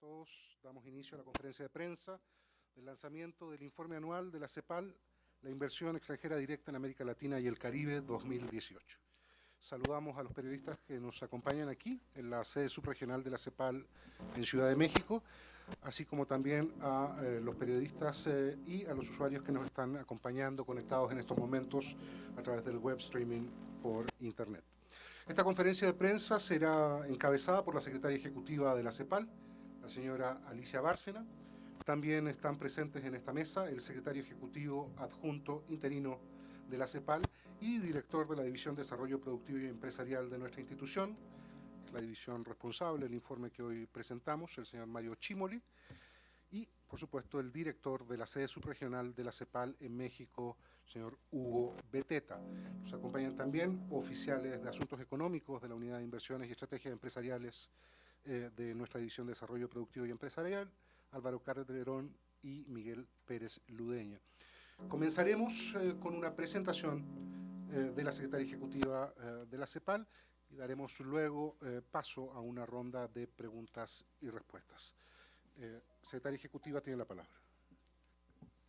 todos. Damos inicio a la conferencia de prensa del lanzamiento del informe anual de la CEPAL, la inversión extranjera directa en América Latina y el Caribe 2018. Saludamos a los periodistas que nos acompañan aquí en la sede subregional de la CEPAL en Ciudad de México, así como también a los periodistas y a los usuarios que nos están acompañando, conectados en estos momentos a través del web streaming por Internet. Esta conferencia de prensa será encabezada por la secretaria ejecutiva de la CEPAL, la señora Alicia Bárcena. También están presentes en esta mesa el secretario ejecutivo adjunto interino de la CEPAL y director de la División de Desarrollo Productivo y Empresarial de nuestra institución, la división responsable del informe que hoy presentamos, el señor Mario Cimoli, y, por supuesto, el director de la sede subregional de la CEPAL en México, señor Hugo Beteta. Nos acompañan también oficiales de Asuntos Económicos de la Unidad de Inversiones y Estrategias Empresariales de nuestra División de Desarrollo Productivo y Empresarial, Álvaro Calderón y Miguel Pérez Ludeña. Comenzaremos con una presentación de la secretaria ejecutiva de la CEPAL y daremos luego paso a una ronda de preguntas y respuestas. Secretaria ejecutiva, tiene la palabra.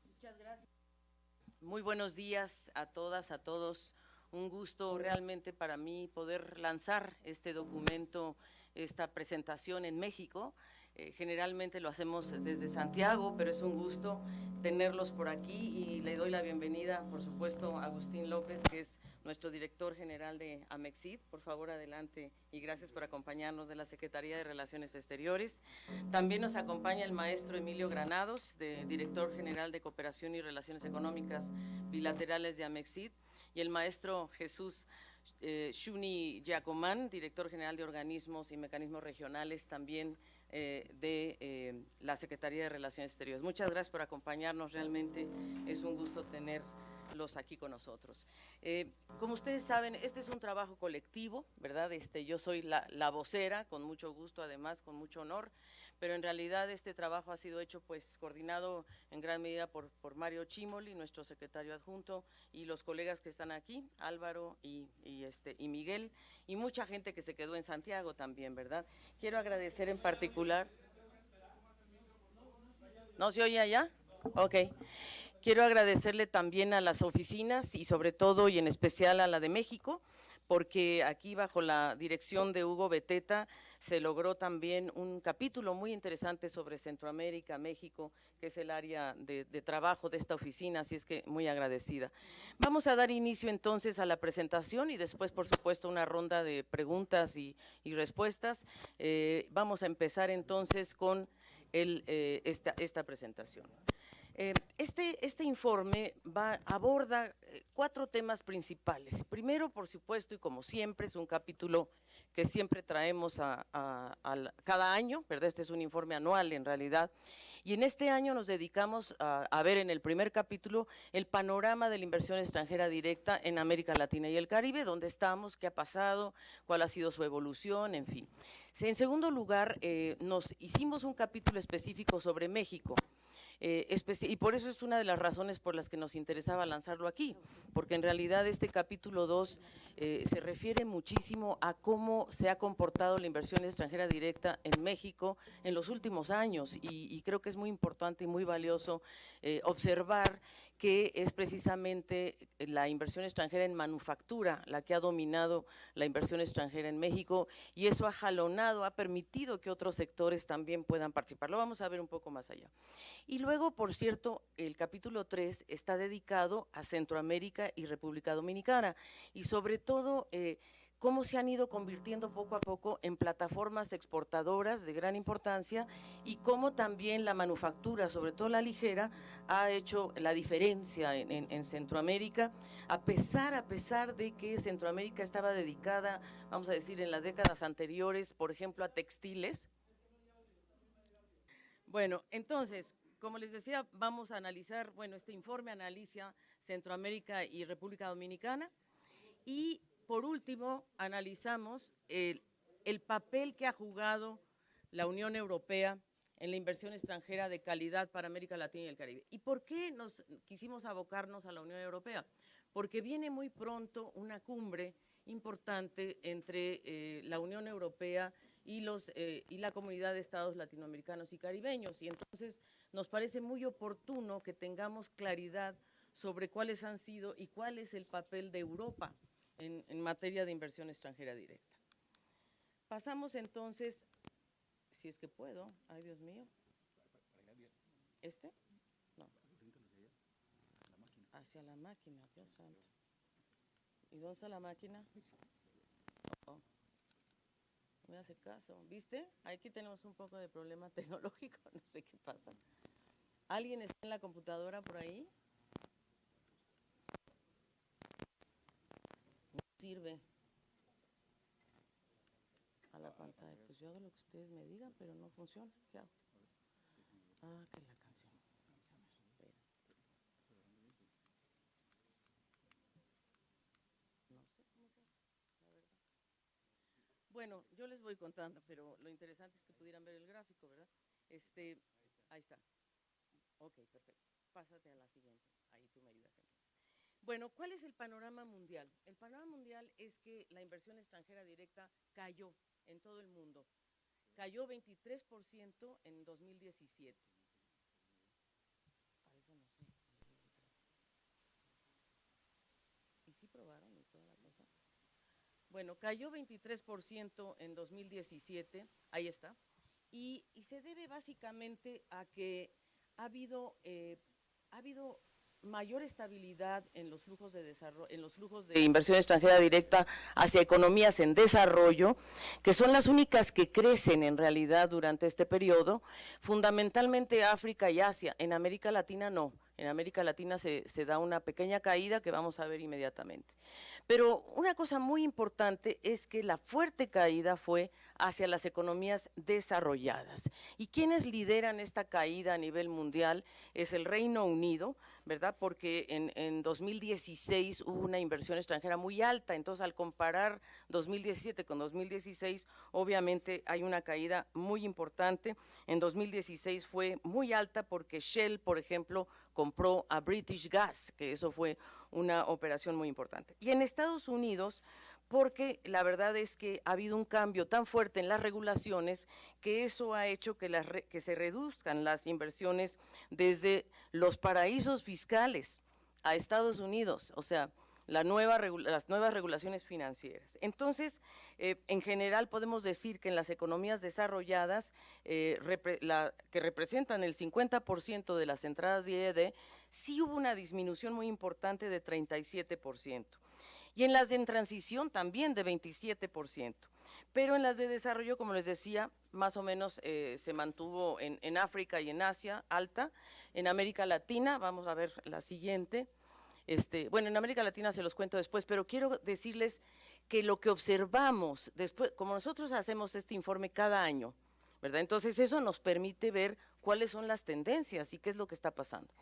Muchas gracias. Muy buenos días a todas, a todos. Un gusto realmente para mí poder lanzar este documento, esta presentación en México. Generalmente lo hacemos desde Santiago, pero es un gusto tenerlos por aquí y le doy la bienvenida, por supuesto, a Agustín López, que es nuestro director general de Amexid. Por favor, adelante y gracias por acompañarnos, de la Secretaría de Relaciones Exteriores. También nos acompaña el maestro Emilio Granados, director general de Cooperación y Relaciones Económicas Bilaterales de Amexid, y el maestro Jesús Shuni Giacomán, director general de Organismos y Mecanismos Regionales, también de la Secretaría de Relaciones Exteriores. Muchas gracias por acompañarnos, realmente es un gusto tenerlos aquí con nosotros. Como ustedes saben, este es un trabajo colectivo, ¿verdad? Yo soy la vocera, con mucho gusto, además, con mucho honor, pero en realidad este trabajo ha sido hecho, pues, coordinado en gran medida por Mario Cimoli, nuestro secretario adjunto, y los colegas que están aquí, Álvaro y Miguel, y mucha gente que se quedó en Santiago también, ¿verdad? Quiero agradecer en particular… ¿No se oye allá? Ok. Quiero agradecerle también a las oficinas y sobre todo y en especial a la de México, porque aquí bajo la dirección de Hugo Beteta se logró también un capítulo muy interesante sobre Centroamérica, México, que es el área de trabajo de esta oficina, así es que muy agradecida. Vamos a dar inicio entonces a la presentación y después, por supuesto, una ronda de preguntas y respuestas. Vamos a empezar entonces con esta presentación. Este informe aborda 4 temas principales. Primero, por supuesto, y como siempre, es un capítulo que siempre traemos cada año, ¿verdad? Este es un informe anual en realidad, y en este año nos dedicamos a ver en el primer capítulo el panorama de la inversión extranjera directa en América Latina y el Caribe, dónde estamos, qué ha pasado, cuál ha sido su evolución, en fin. En segundo lugar, nos hicimos un capítulo específico sobre México, y por eso es una de las razones por las que nos interesaba lanzarlo aquí, porque en realidad este capítulo 2 se refiere muchísimo a cómo se ha comportado la inversión extranjera directa en México en los últimos años, y creo que es muy importante y muy valioso observar que es precisamente la inversión extranjera en manufactura la que ha dominado la inversión extranjera en México, y eso ha jalonado, ha permitido que otros sectores también puedan participar. Lo vamos a ver un poco más allá. Y luego, por cierto, el capítulo 3 está dedicado a Centroamérica y República Dominicana, y sobre todo cómo se han ido convirtiendo poco a poco en plataformas exportadoras de gran importancia, y cómo también la manufactura, sobre todo la ligera, ha hecho la diferencia en Centroamérica, a pesar de que Centroamérica estaba dedicada, vamos a decir, en las décadas anteriores, por ejemplo, a textiles. Bueno, entonces, como les decía, vamos a analizar, este informe analiza Centroamérica y República Dominicana, y por último analizamos el papel que ha jugado la Unión Europea en la inversión extranjera de calidad para América Latina y el Caribe. ¿Y por qué nos quisimos abocarnos a la Unión Europea? Porque viene muy pronto una cumbre importante entre la Unión Europea y la comunidad de estados latinoamericanos y caribeños. Y entonces nos parece muy oportuno que tengamos claridad sobre cuáles han sido y cuál es el papel de Europa en materia de inversión extranjera directa. Pasamos entonces, si es que puedo, ay Dios mío. ¿Este? No. Hacia la máquina, Dios santo. ¿Y dónde está la máquina? Oh, no me hace caso. ¿Viste? Aquí tenemos un poco de problema tecnológico, no sé qué pasa. ¿Alguien está en la computadora por ahí? No sirve a la pantalla. Pues yo hago lo que ustedes me digan, pero no funciona. ¿Qué hago? Ah, que la canción. Vamos a ver. Espera. No sé cómo se hace, la verdad. Bueno, yo les voy contando, pero lo interesante es que pudieran ver el gráfico, ¿verdad? Ahí está. Ok, perfecto. Pásate a la siguiente. Ahí tú me ayudas entonces. Bueno, ¿cuál es el panorama mundial? El panorama mundial es que la inversión extranjera directa cayó en todo el mundo. Cayó 23% en 2017. Para eso no sé. ¿Y sí probaron y toda la cosa? Bueno, cayó 23% en 2017, ahí está, y se debe básicamente a que ha habido mayor estabilidad en los flujos de desarrollo, en los flujos de inversión extranjera directa hacia economías en desarrollo, que son las únicas que crecen en realidad durante este periodo, fundamentalmente África y Asia. En América Latina no. En América Latina se da una pequeña caída que vamos a ver inmediatamente. Pero una cosa muy importante es que la fuerte caída fue hacia las economías desarrolladas. ¿Y quiénes lideran esta caída a nivel mundial? Es el Reino Unido, ¿verdad? Porque en 2016 hubo una inversión extranjera muy alta, entonces al comparar 2017 con 2016, obviamente hay una caída muy importante. En 2016 fue muy alta porque Shell, por ejemplo, compró a British Gas, que eso fue una operación muy importante. Y en Estados Unidos, porque la verdad es que ha habido un cambio tan fuerte en las regulaciones que eso ha hecho que se reduzcan las inversiones desde los paraísos fiscales a Estados Unidos, o sea, las nuevas regulaciones financieras. Entonces, en general podemos decir que en las economías desarrolladas, que representan el 50% de las entradas de IED, sí hubo una disminución muy importante de 37%. Y en las de transición también de 27%. Pero en las de desarrollo, como les decía, más o menos se mantuvo en África y en Asia alta. En América Latina, vamos a ver la siguiente. Bueno, en América Latina se los cuento después, pero quiero decirles que lo que observamos después, como nosotros hacemos este informe cada año, ¿verdad? Entonces eso nos permite ver cuáles son las tendencias y qué es lo que está pasando.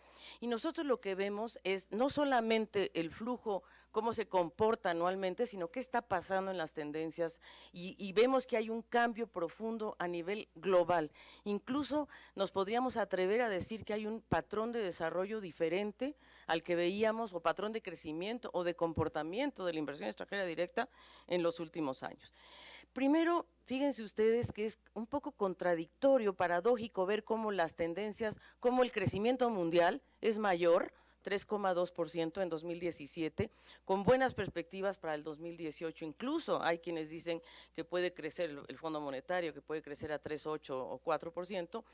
Y nosotros lo que vemos es no solamente el flujo, cómo se comporta anualmente, sino qué está pasando en las tendencias y vemos que hay un cambio profundo a nivel global. Incluso nos podríamos atrever a decir que hay un patrón de desarrollo diferente al que veíamos, o patrón de crecimiento o de comportamiento de la inversión extranjera directa en los últimos años. Primero, fíjense ustedes que es un poco contradictorio, paradójico ver cómo las tendencias, cómo el crecimiento mundial es mayor, 3,2% en 2017, con buenas perspectivas para el 2018. Incluso hay quienes dicen que puede crecer el Fondo Monetario, que puede crecer a 3,8 o 4%,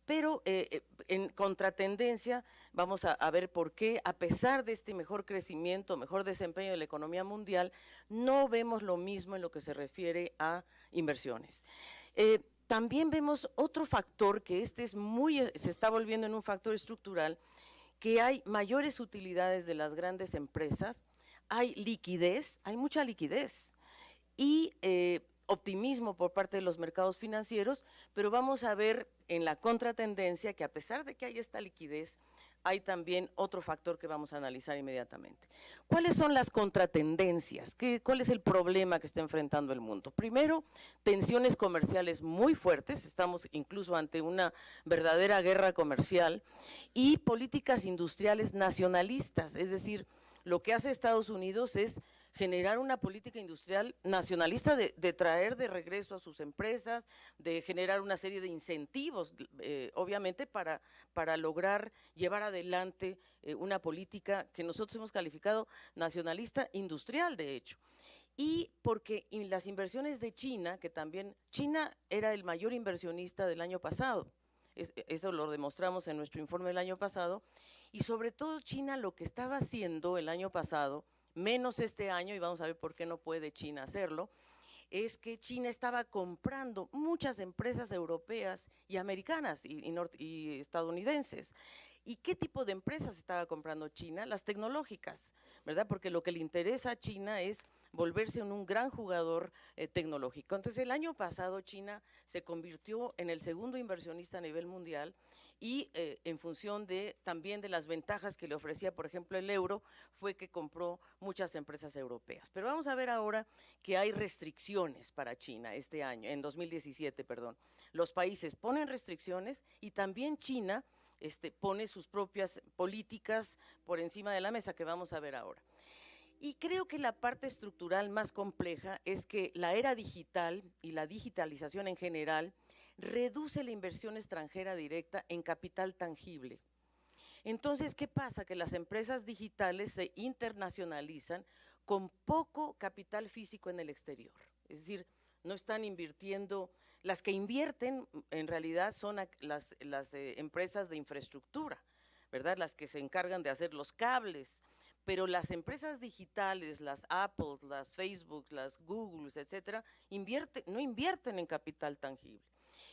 pero en contratendencia vamos a ver por qué, a pesar de este mejor crecimiento, mejor desempeño de la economía mundial, no vemos lo mismo en lo que se refiere a inversiones. También vemos otro factor que se está volviendo en un factor estructural, que hay mayores utilidades de las grandes empresas, hay liquidez, hay mucha liquidez y optimismo por parte de los mercados financieros, pero vamos a ver en la contratendencia que a pesar de que hay esta liquidez, hay también otro factor que vamos a analizar inmediatamente. ¿Cuáles son las contratendencias? ¿Cuál es el problema que está enfrentando el mundo? Primero, tensiones comerciales muy fuertes, estamos incluso ante una verdadera guerra comercial, y políticas industriales nacionalistas, es decir, Lo que hace Estados Unidos es generar una política industrial nacionalista de traer de regreso a sus empresas, de generar una serie de incentivos, obviamente, para lograr llevar adelante una política que nosotros hemos calificado nacionalista industrial, de hecho. Y porque las inversiones de China, que también China era el mayor inversionista del año pasado, eso lo demostramos en nuestro informe del año pasado, y sobre todo China lo que estaba haciendo el año pasado, menos este año, y vamos a ver por qué no puede China hacerlo, es que China estaba comprando muchas empresas europeas y americanas y estadounidenses. ¿Y qué tipo de empresas estaba comprando China? Las tecnológicas, ¿verdad? Porque lo que le interesa a China es volverse en un gran jugador tecnológico. Entonces, el año pasado China se convirtió en el segundo inversionista a nivel mundial y en función también de las ventajas que le ofrecía, por ejemplo, el euro, fue que compró muchas empresas europeas. Pero vamos a ver ahora que hay restricciones para China este año, en 2017, perdón. Los países ponen restricciones y también China pone sus propias políticas por encima de la mesa, que vamos a ver ahora. Y creo que la parte estructural más compleja es que la era digital y la digitalización en general reduce la inversión extranjera directa en capital tangible. Entonces, ¿qué pasa? Que las empresas digitales se internacionalizan con poco capital físico en el exterior. Es decir, no están invirtiendo, las que invierten en realidad son las empresas de infraestructura, ¿verdad? Las que se encargan de hacer los cables, pero las empresas digitales, las Apple, las Facebook, las Google, etcétera, no invierten en capital tangible.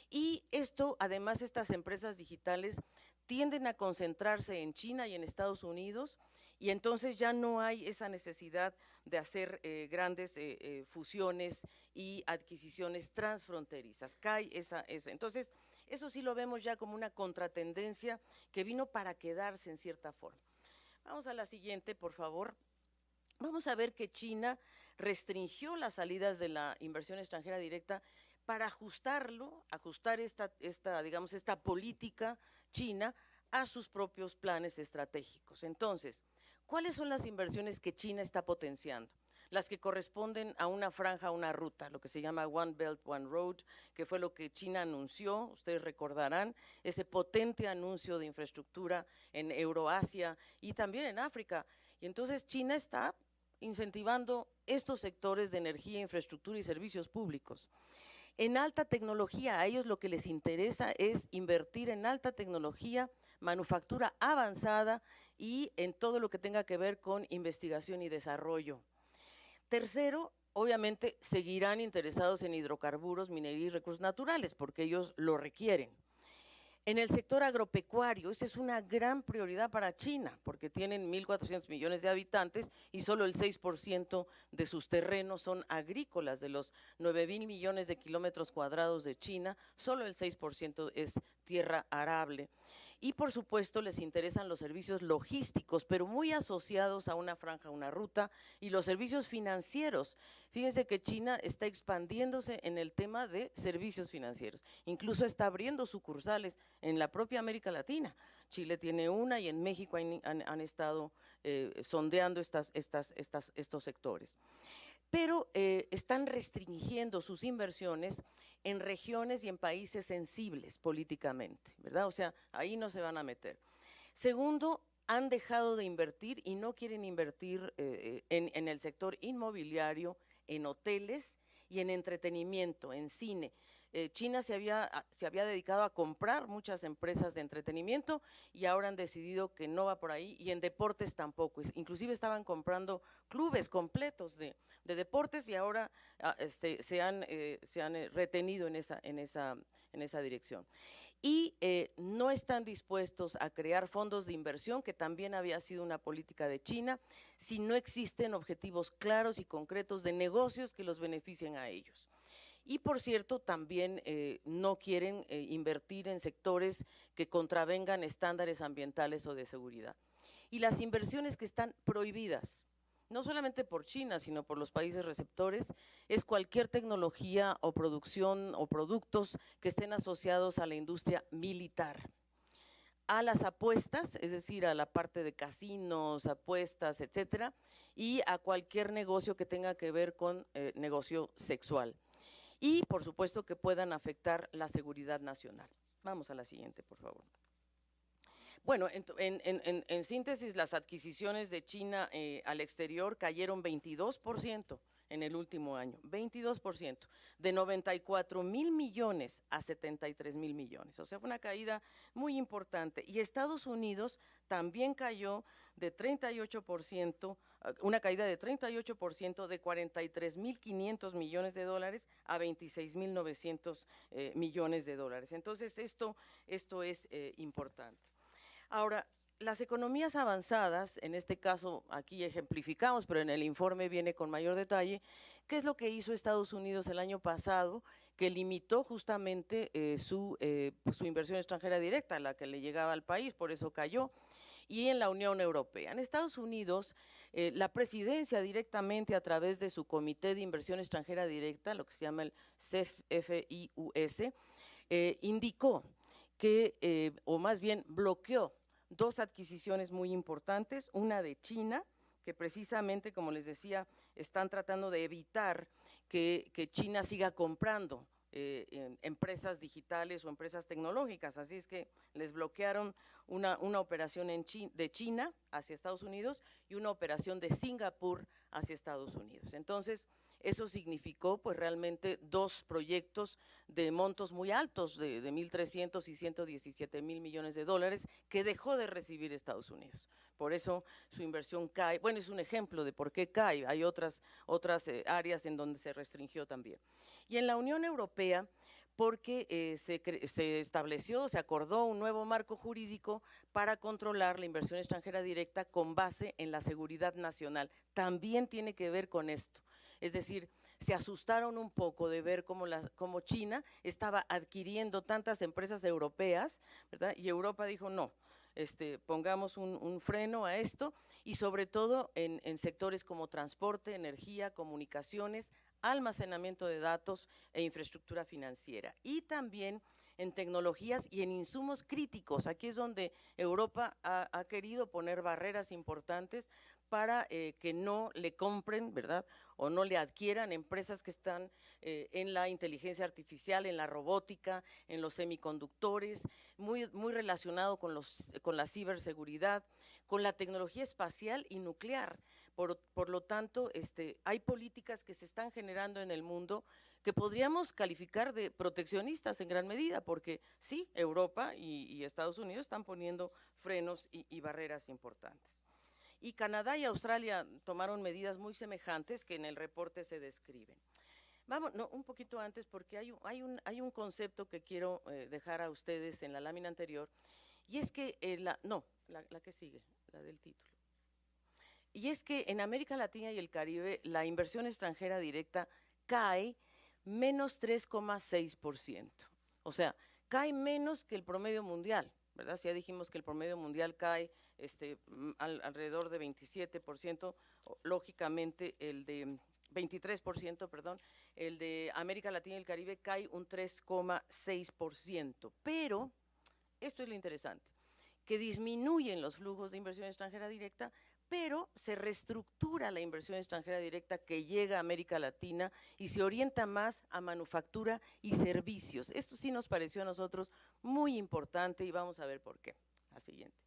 Y esto, además, estas empresas digitales tienden a concentrarse en China y en Estados Unidos, y entonces ya no hay esa necesidad de hacer grandes fusiones y adquisiciones transfronterizas. Cae esa. Entonces, eso sí lo vemos ya como una contratendencia que vino para quedarse en cierta forma. Vamos a la siguiente, por favor. Vamos a ver que China restringió las salidas de la inversión extranjera directa para ajustar esta política china a sus propios planes estratégicos. Entonces, ¿cuáles son las inversiones que China está potenciando? Las que corresponden a una franja, una ruta, lo que se llama One Belt, One Road, que fue lo que China anunció, ustedes recordarán, ese potente anuncio de infraestructura en Euroasia y también en África. Y entonces China está incentivando estos sectores de energía, infraestructura y servicios públicos. En alta tecnología, a ellos lo que les interesa es invertir en alta tecnología, manufactura avanzada y en todo lo que tenga que ver con investigación y desarrollo. Tercero, obviamente seguirán interesados en hidrocarburos, minería y recursos naturales, porque ellos lo requieren. En el sector agropecuario, esa es una gran prioridad para China, porque tienen 1.400 millones de habitantes y solo el 6% de sus terrenos son agrícolas. De los 9.000 millones de kilómetros cuadrados de China, solo el 6% es tierra arable. Y por supuesto les interesan los servicios logísticos, pero muy asociados a una franja, una ruta, y los servicios financieros. Fíjense que China está expandiéndose en el tema de servicios financieros, incluso está abriendo sucursales en la propia América Latina. Chile tiene una y en México han estado sondeando estos sectores. Pero están restringiendo sus inversiones en regiones y en países sensibles políticamente, ¿verdad? O sea, ahí no se van a meter. Segundo, han dejado de invertir y no quieren invertir en el sector inmobiliario, en hoteles y en entretenimiento, en cine. China se había dedicado a comprar muchas empresas de entretenimiento y ahora han decidido que no va por ahí, y en deportes tampoco. Inclusive estaban comprando clubes completos de deportes y ahora se han retenido en esa dirección. Y no están dispuestos a crear fondos de inversión, que también había sido una política de China, si no existen objetivos claros y concretos de negocios que los beneficien a ellos. Y por cierto, también no quieren invertir en sectores que contravengan estándares ambientales o de seguridad. Y las inversiones que están prohibidas, no solamente por China, sino por los países receptores, es cualquier tecnología o producción o productos que estén asociados a la industria militar. a las apuestas, es decir, a la parte de casinos, apuestas, etcétera, y a cualquier negocio que tenga que ver con negocio sexual. Y, por supuesto, que puedan afectar la seguridad nacional. Vamos a la siguiente, por favor. Bueno, en síntesis, las adquisiciones de China al exterior cayeron 22% en el último año, 22%, de 94,000 millones a 73,000 millones. O sea, fue una caída muy importante. Y Estados Unidos también cayó de 38%, una caída de 38% de 43,500 millones de dólares a 26,900 millones de dólares. Entonces, esto es importante. Ahora, las economías avanzadas, en este caso aquí ejemplificamos, pero en el informe viene con mayor detalle, ¿qué es lo que hizo Estados Unidos el año pasado? Que limitó justamente su inversión extranjera directa, la que le llegaba al país, por eso cayó, y en la Unión Europea. En Estados Unidos, la presidencia directamente a través de su Comité de Inversión Extranjera Directa, lo que se llama el CFIUS, indicó que, o más bien bloqueó, dos adquisiciones muy importantes, una de China, que precisamente, como les decía, están tratando de evitar que China siga comprando empresas digitales o empresas tecnológicas, así es que les bloquearon una operación de China hacia Estados Unidos y una operación de Singapur hacia Estados Unidos. Entonces, eso significó pues realmente dos proyectos de montos muy altos, de 1,300 y 117,000 millones de dólares, que dejó de recibir Estados Unidos. Por eso su inversión cae. Bueno, es un ejemplo de por qué cae. Hay otras áreas en donde se restringió también. Y en la Unión Europea, porque se estableció, se acordó un nuevo marco jurídico para controlar la inversión extranjera directa con base en la seguridad nacional. También tiene que ver con esto. Es decir, se asustaron un poco de ver cómo China estaba adquiriendo tantas empresas europeas, ¿verdad? Y Europa dijo, no, pongamos un freno a esto, y sobre todo en sectores como transporte, energía, comunicaciones, almacenamiento de datos e infraestructura financiera. Y también en tecnologías y en insumos críticos. Aquí es donde Europa ha querido poner barreras importantes para que no le compren, ¿verdad?, o no le adquieran empresas que están en la inteligencia artificial, en la robótica, en los semiconductores, muy relacionado con la ciberseguridad, con la tecnología espacial y nuclear. Por lo tanto, hay políticas que se están generando en el mundo que podríamos calificar de proteccionistas en gran medida, porque sí, Europa y Estados Unidos están poniendo frenos y barreras importantes. Y Canadá y Australia tomaron medidas muy semejantes que en el reporte se describen. Vamos, no, un poquito antes, porque hay un concepto que quiero dejar a ustedes en la lámina anterior, y es que, la que sigue, la del título. Y es que en América Latina y el Caribe la inversión extranjera directa cae menos 3,6%. O sea, cae menos que el promedio mundial, ¿verdad? Si ya dijimos que el promedio mundial cae alrededor de 27%, lógicamente el de 23%, perdón, el de América Latina y el Caribe cae un 3,6%. Pero, esto es lo interesante, que disminuyen los flujos de inversión extranjera directa, pero se reestructura la inversión extranjera directa que llega a América Latina y se orienta más a manufactura y servicios. Esto sí nos pareció a nosotros muy importante y vamos a ver por qué. La siguiente.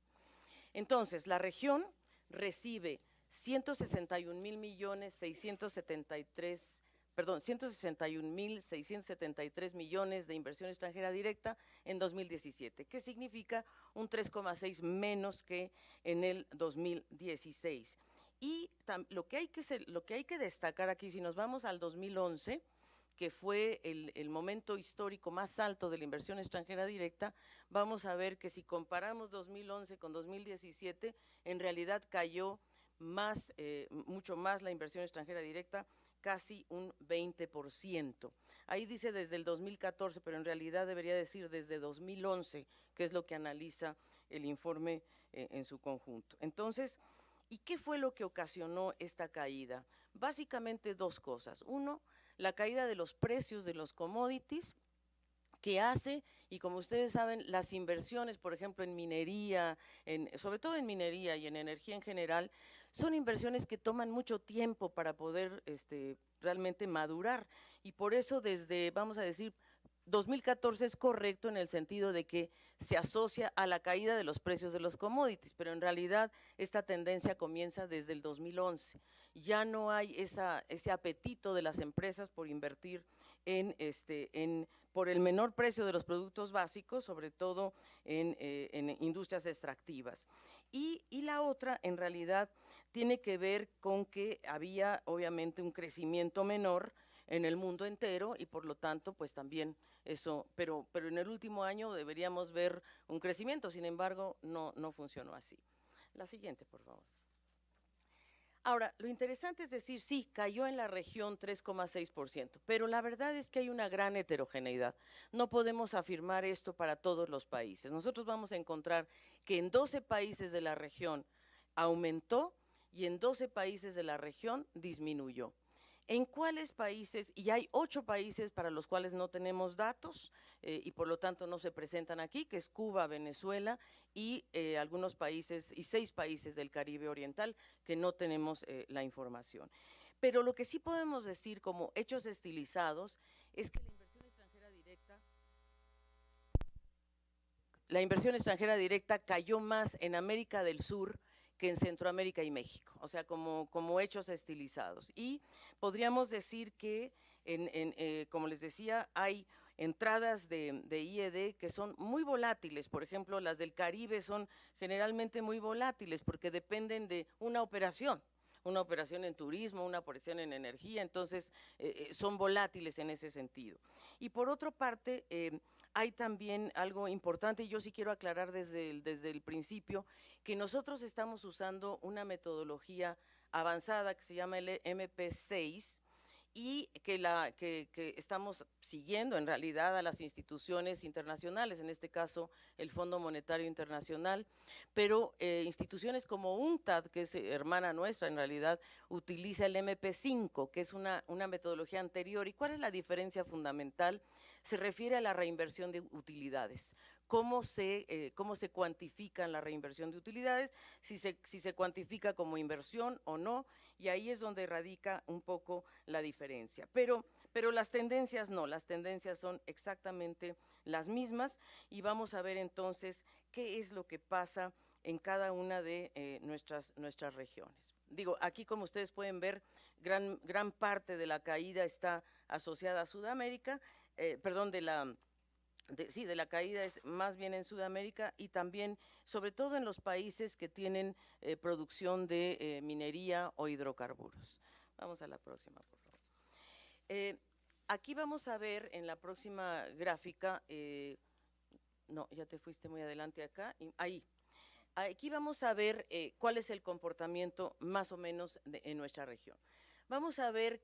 Entonces, la región recibe 161,673 millones de inversión extranjera directa en 2017, que significa un 3,6 menos que en el 2016. Y lo que hay que destacar aquí, si nos vamos al 2011, que fue el momento histórico más alto de la inversión extranjera directa, vamos a ver que si comparamos 2011 con 2017, en realidad cayó mucho más la inversión extranjera directa, casi un 20%. Ahí dice desde el 2014, pero en realidad debería decir desde 2011, que es lo que analiza el informe en su conjunto. Entonces, ¿y qué fue lo que ocasionó esta caída? Básicamente dos cosas. Uno, la caída de los precios de los commodities, que hace, y como ustedes saben, las inversiones, por ejemplo, en minería, sobre todo en minería y en energía en general, son inversiones que toman mucho tiempo para poder realmente madurar, y por eso desde, vamos a decir, 2014 es correcto en el sentido de que se asocia a la caída de los precios de los commodities, pero en realidad esta tendencia comienza desde el 2011. Ya no hay ese apetito de las empresas por invertir por el menor precio de los productos básicos, sobre todo en industrias extractivas. Y la otra, en realidad, tiene que ver con que había obviamente un crecimiento menor en el mundo entero y por lo tanto, pues también eso, pero en el último año deberíamos ver un crecimiento, sin embargo, no funcionó así. La siguiente, por favor. Ahora, lo interesante es decir, sí, cayó en la región 3,6%, pero la verdad es que hay una gran heterogeneidad. No podemos afirmar esto para todos los países. Nosotros vamos a encontrar que en 12 países de la región aumentó y en 12 países de la región disminuyó. ¿En cuáles países? Y hay 8 países para los cuales no tenemos datos y por lo tanto no se presentan aquí, que es Cuba, Venezuela y algunos países, y 6 países del Caribe Oriental que no tenemos la información. Pero lo que sí podemos decir como hechos estilizados es que la inversión extranjera directa cayó más en América del Sur que en Centroamérica y México, o sea, como hechos estilizados. Y podríamos decir que, como les decía, hay entradas de IED que son muy volátiles, por ejemplo, las del Caribe son generalmente muy volátiles porque dependen de una operación en turismo, una operación en energía, entonces son volátiles en ese sentido. Y por otra parte, hay también algo importante, y yo sí quiero aclarar desde el principio, que nosotros estamos usando una metodología avanzada que se llama el MP6, y que estamos siguiendo en realidad a las instituciones internacionales, en este caso el Fondo Monetario Internacional, pero instituciones como UNCTAD, que es hermana nuestra en realidad, utiliza el MP5, que es una metodología anterior. ¿Y cuál es la diferencia fundamental? Se refiere a la reinversión de utilidades. ¿Cómo se cuantifica la reinversión de utilidades? Si se cuantifica como inversión o no, y ahí es donde radica un poco la diferencia. Pero las tendencias no, las tendencias son exactamente las mismas, y vamos a ver entonces qué es lo que pasa en cada una de nuestras regiones. Digo, aquí como ustedes pueden ver, gran parte de la caída está asociada a Sudamérica, de la caída es más bien en Sudamérica y también, sobre todo en los países que tienen producción de minería o hidrocarburos. Vamos a la próxima, por favor. Aquí vamos a ver en la próxima gráfica, no, ya te fuiste muy adelante acá, ahí. Aquí vamos a ver cuál es el comportamiento más o menos en nuestra región. Vamos a ver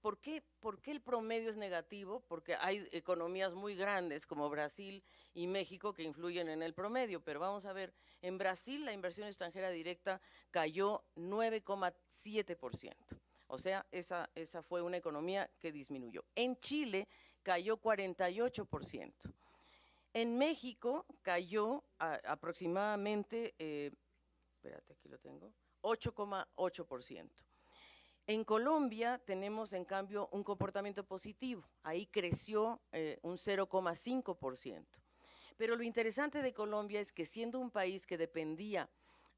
¿por qué el promedio es negativo? Porque hay economías muy grandes como Brasil y México que influyen en el promedio, pero vamos a ver, en Brasil la inversión extranjera directa cayó 9,7%, o sea, esa fue una economía que disminuyó. En Chile cayó 48%. En México cayó aproximadamente, espérate, aquí lo tengo, 8,8%. En Colombia tenemos, en cambio, un comportamiento positivo. Ahí creció un 0,5%. Pero lo interesante de Colombia es que, siendo un país que dependía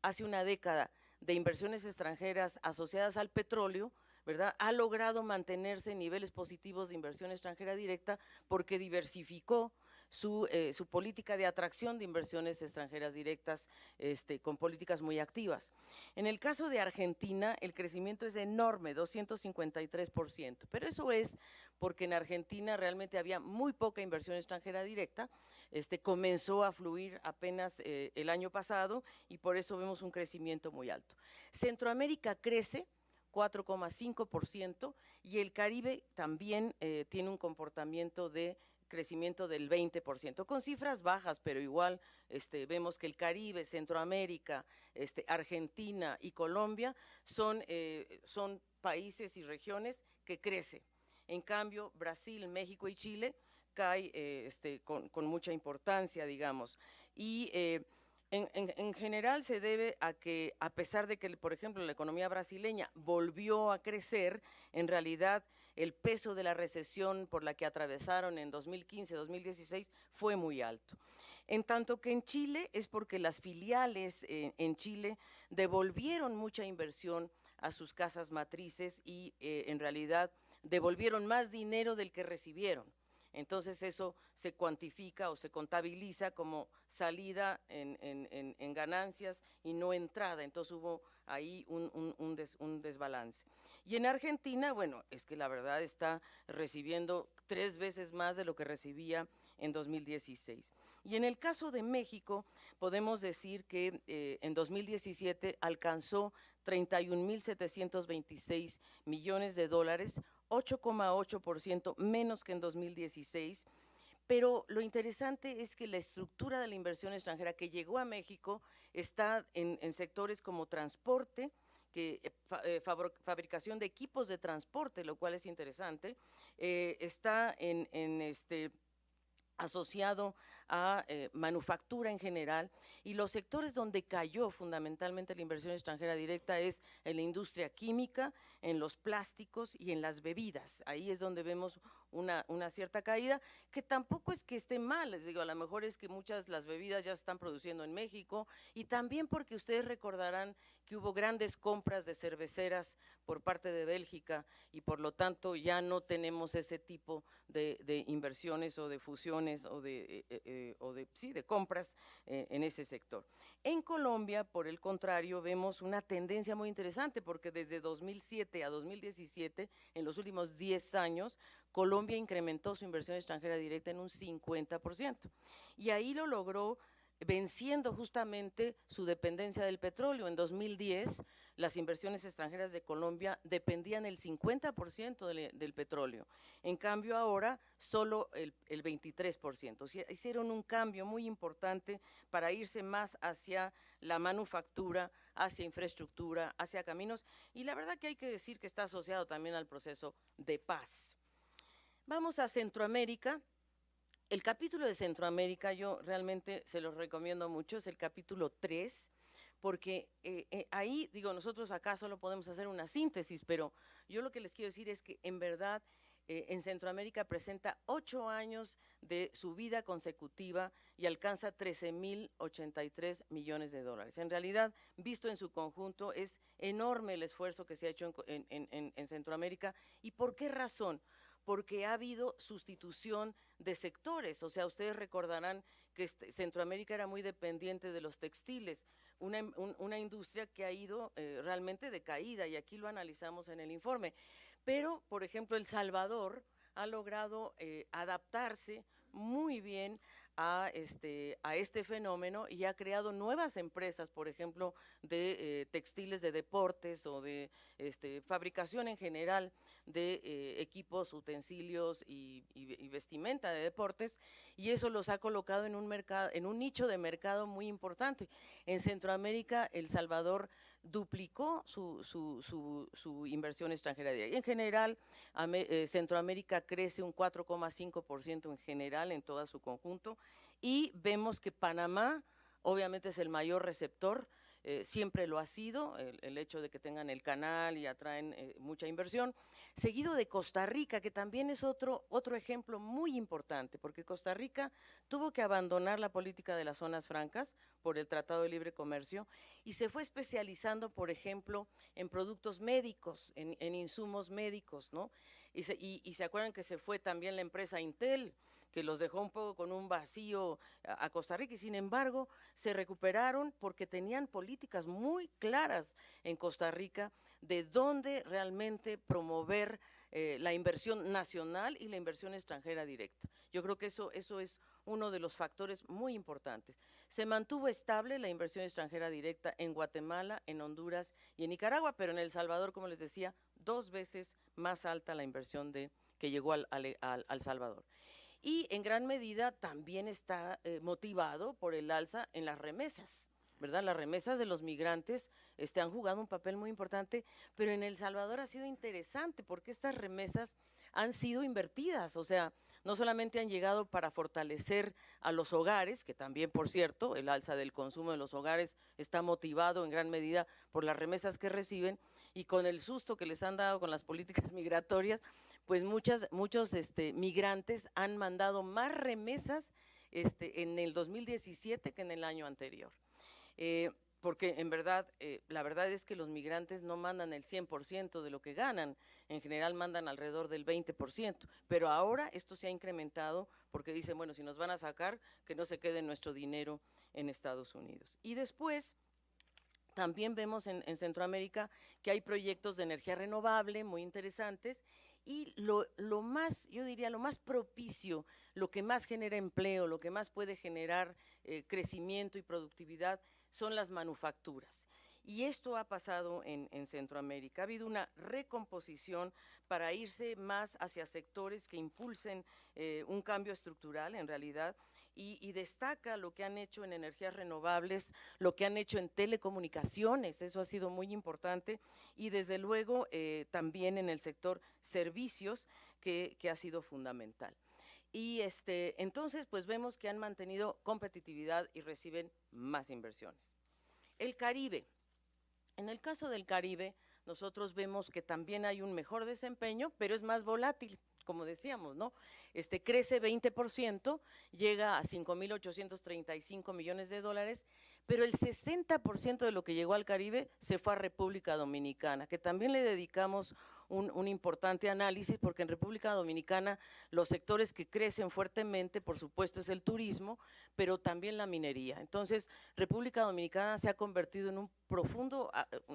hace una década de inversiones extranjeras asociadas al petróleo, ¿verdad?, ha logrado mantenerse en niveles positivos de inversión extranjera directa porque diversificó su política de atracción de inversiones extranjeras directas con políticas muy activas. En el caso de Argentina, el crecimiento es enorme, 253%, pero eso es porque en Argentina realmente había muy poca inversión extranjera directa, comenzó a fluir apenas el año pasado y por eso vemos un crecimiento muy alto. Centroamérica crece 4,5% y el Caribe también tiene un comportamiento de crecimiento del 20%, con cifras bajas, pero igual vemos que el Caribe, Centroamérica, Argentina y Colombia son países y regiones que crecen. En cambio, Brasil, México y Chile cae con mucha importancia, digamos. Y en general se debe a que, a pesar de que, por ejemplo, la economía brasileña volvió a crecer, en realidad el peso de la recesión por la que atravesaron en 2015-2016 fue muy alto. En tanto que en Chile es porque las filiales en Chile devolvieron mucha inversión a sus casas matrices y en realidad devolvieron más dinero del que recibieron. Entonces eso se cuantifica o se contabiliza como salida en ganancias y no entrada. Entonces hubo ahí un desbalance. Y en Argentina, bueno, es que la verdad está recibiendo 3 veces más de lo que recibía en 2016. Y en el caso de México, podemos decir que en 2017 alcanzó 31.726 millones de dólares, 8,8% menos que en 2016, pero lo interesante es que la estructura de la inversión extranjera que llegó a México está en sectores como transporte, fabricación de equipos de transporte, lo cual es interesante, está asociado a manufactura en general, y los sectores donde cayó fundamentalmente la inversión extranjera directa es en la industria química, en los plásticos y en las bebidas. Ahí es donde vemos una cierta caída, que tampoco es que esté mal, les digo, a lo mejor es que muchas las bebidas ya se están produciendo en México, y también porque ustedes recordarán que hubo grandes compras de cerveceras por parte de Bélgica, y por lo tanto ya no tenemos ese tipo de inversiones o de fusiones o de compras en ese sector. En Colombia, por el contrario, vemos una tendencia muy interesante, porque desde 2007 a 2017, en los últimos 10 años, Colombia incrementó su inversión extranjera directa en un 50%, y ahí lo logró venciendo justamente su dependencia del petróleo. En 2010, las inversiones extranjeras de Colombia dependían el 50% del petróleo. En cambio, ahora solo el 23%. O sea, hicieron un cambio muy importante para irse más hacia la manufactura, hacia infraestructura, hacia caminos, y la verdad que hay que decir que está asociado también al proceso de paz. Vamos a Centroamérica. El capítulo de Centroamérica yo realmente se los recomiendo mucho, es el capítulo 3, porque ahí, digo, nosotros acá solo podemos hacer una síntesis, pero yo lo que les quiero decir es que en verdad en Centroamérica presenta 8 años de subida consecutiva y alcanza 13.083 millones de dólares. En realidad, visto en su conjunto, es enorme el esfuerzo que se ha hecho en Centroamérica. ¿Y por qué razón? Porque ha habido sustitución de sectores. O sea, ustedes recordarán que Centroamérica era muy dependiente de los textiles, una industria que ha ido realmente de caída, y aquí lo analizamos en el informe. Pero, por ejemplo, El Salvador ha logrado adaptarse muy bien a este fenómeno, y ha creado nuevas empresas, por ejemplo, de textiles de deportes o de fabricación en general de equipos, utensilios y vestimenta de deportes, y eso los ha colocado en un nicho de mercado muy importante. En Centroamérica, El Salvador duplicó su inversión extranjera directa. En general, Centroamérica crece un 4,5% en general en todo su conjunto, y vemos que Panamá obviamente es el mayor receptor, siempre lo ha sido, el hecho de que tengan el canal y atraen mucha inversión, seguido de Costa Rica, que también es otro ejemplo muy importante, porque Costa Rica tuvo que abandonar la política de las zonas francas por el Tratado de Libre Comercio, y se fue especializando, por ejemplo, en productos médicos, en insumos médicos, ¿no? Y se acuerdan que se fue también la empresa Intel, que los dejó un poco con un vacío a Costa Rica, y sin embargo se recuperaron porque tenían políticas muy claras en Costa Rica de dónde realmente promover la inversión nacional y la inversión extranjera directa. Yo creo que eso es uno de los factores muy importantes. Se mantuvo estable la inversión extranjera directa en Guatemala, en Honduras y en Nicaragua, pero en El Salvador, como les decía, 2 veces más alta la inversión que llegó al Salvador. Y en gran medida también está motivado por el alza en las remesas. ¿verdad? Las remesas de los migrantes han jugado un papel muy importante, pero en El Salvador ha sido interesante porque estas remesas han sido invertidas, o sea, no solamente han llegado para fortalecer a los hogares, que también, por cierto, el alza del consumo de los hogares está motivado en gran medida por las remesas que reciben, y con el susto que les han dado con las políticas migratorias, pues muchos migrantes han mandado más remesas en el 2017 que en el año anterior. Porque en verdad, la verdad es que los migrantes no mandan el 100% de lo que ganan, en general mandan alrededor del 20%, pero ahora esto se ha incrementado porque dicen, bueno, si nos van a sacar, que no se quede nuestro dinero en Estados Unidos. Y después, también vemos en Centroamérica que hay proyectos de energía renovable muy interesantes, y lo más, yo diría, lo más propicio, lo que más genera empleo, lo que más puede generar crecimiento y productividad son las manufacturas. Y esto ha pasado en Centroamérica. Ha habido una recomposición para irse más hacia sectores que impulsen un cambio estructural, en realidad, y destaca lo que han hecho en energías renovables, lo que han hecho en telecomunicaciones, eso ha sido muy importante, y desde luego también en el sector servicios, que ha sido fundamental. Y entonces pues vemos que han mantenido competitividad y reciben más inversiones. El Caribe. En el caso del Caribe, nosotros vemos que también hay un mejor desempeño, pero es más volátil, como decíamos, ¿no? Crece 20%, llega a 5.835 millones de dólares, pero el 60% de lo que llegó al Caribe se fue a República Dominicana, que también le dedicamos un importante análisis, porque en República Dominicana los sectores que crecen fuertemente, por supuesto, es el turismo, pero también la minería. Entonces, República Dominicana se ha convertido en un profundo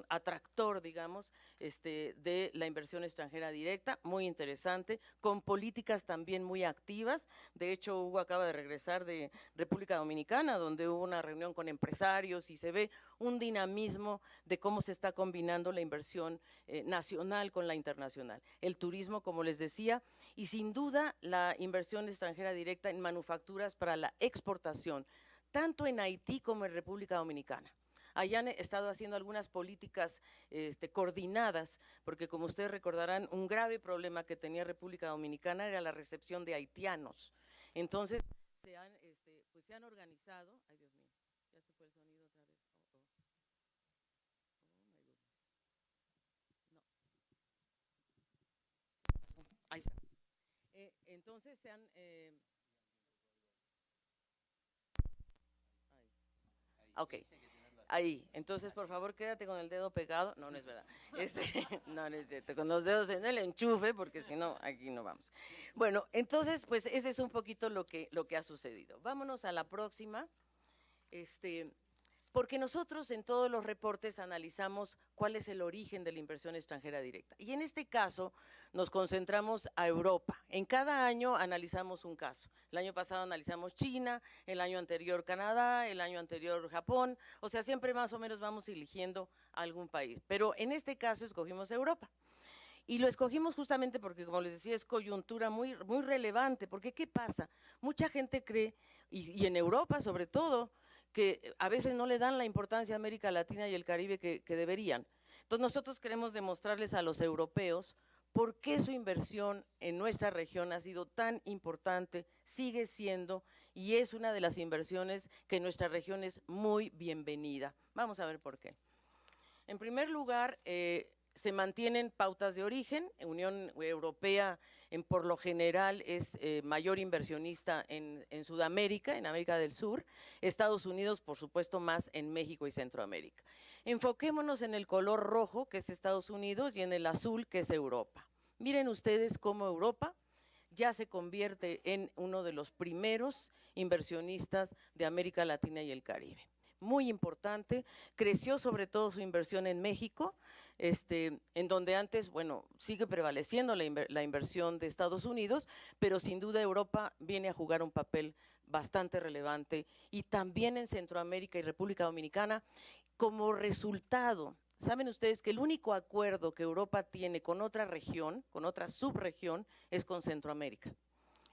atractor, digamos, de la inversión extranjera directa, muy interesante, con políticas también muy activas. De hecho, Hugo acaba de regresar de República Dominicana, donde hubo una reunión con empresarios y se ve un dinamismo de cómo se está combinando la inversión nacional con la internacional. El turismo, como les decía, y sin duda la inversión extranjera directa en manufacturas para la exportación, tanto en Haití como en República Dominicana. Allá han estado haciendo algunas políticas coordinadas, porque como ustedes recordarán, un grave problema que tenía República Dominicana era la recepción de haitianos. Entonces, se han organizado, ay Dios mío, ya se fue el sonido otra vez. No. Ahí está. Entonces se han… ok. Ahí, entonces por favor quédate con el dedo pegado, no, no es verdad, no, no es cierto, con los dedos en el enchufe, porque si no, aquí no vamos. Bueno, entonces pues ese es un poquito lo que ha sucedido. Vámonos a la próxima, porque nosotros en todos los reportes analizamos cuál es el origen de la inversión extranjera directa. Y en este caso nos concentramos a Europa. En cada año analizamos un caso. El año pasado analizamos China, el año anterior Canadá, el año anterior Japón. O sea, siempre más o menos vamos eligiendo algún país. Pero en este caso escogimos Europa. Y lo escogimos justamente porque, como les decía, es coyuntura muy, muy relevante. Porque, ¿qué pasa? Mucha gente cree, y en Europa sobre todo, que a veces no le dan la importancia a América Latina y el Caribe que deberían. Entonces nosotros queremos demostrarles a los europeos por qué su inversión en nuestra región ha sido tan importante, sigue siendo, y es una de las inversiones que en nuestra región es muy bienvenida. Vamos a ver por qué. En primer lugar, se mantienen pautas de origen. Unión Europea por lo general es mayor inversionista en Sudamérica, en América del Sur. Estados Unidos, por supuesto, más en México y Centroamérica. Enfoquémonos en el color rojo, que es Estados Unidos, y en el azul, que es Europa. Miren ustedes cómo Europa ya se convierte en uno de los primeros inversionistas de América Latina y el Caribe. Muy importante, creció sobre todo su inversión en México, en donde antes, bueno, sigue prevaleciendo la inversión de Estados Unidos, pero sin duda Europa viene a jugar un papel bastante relevante, y también en Centroamérica y República Dominicana. Como resultado, saben ustedes que el único acuerdo que Europa tiene con otra región, con otra subregión, es con Centroamérica.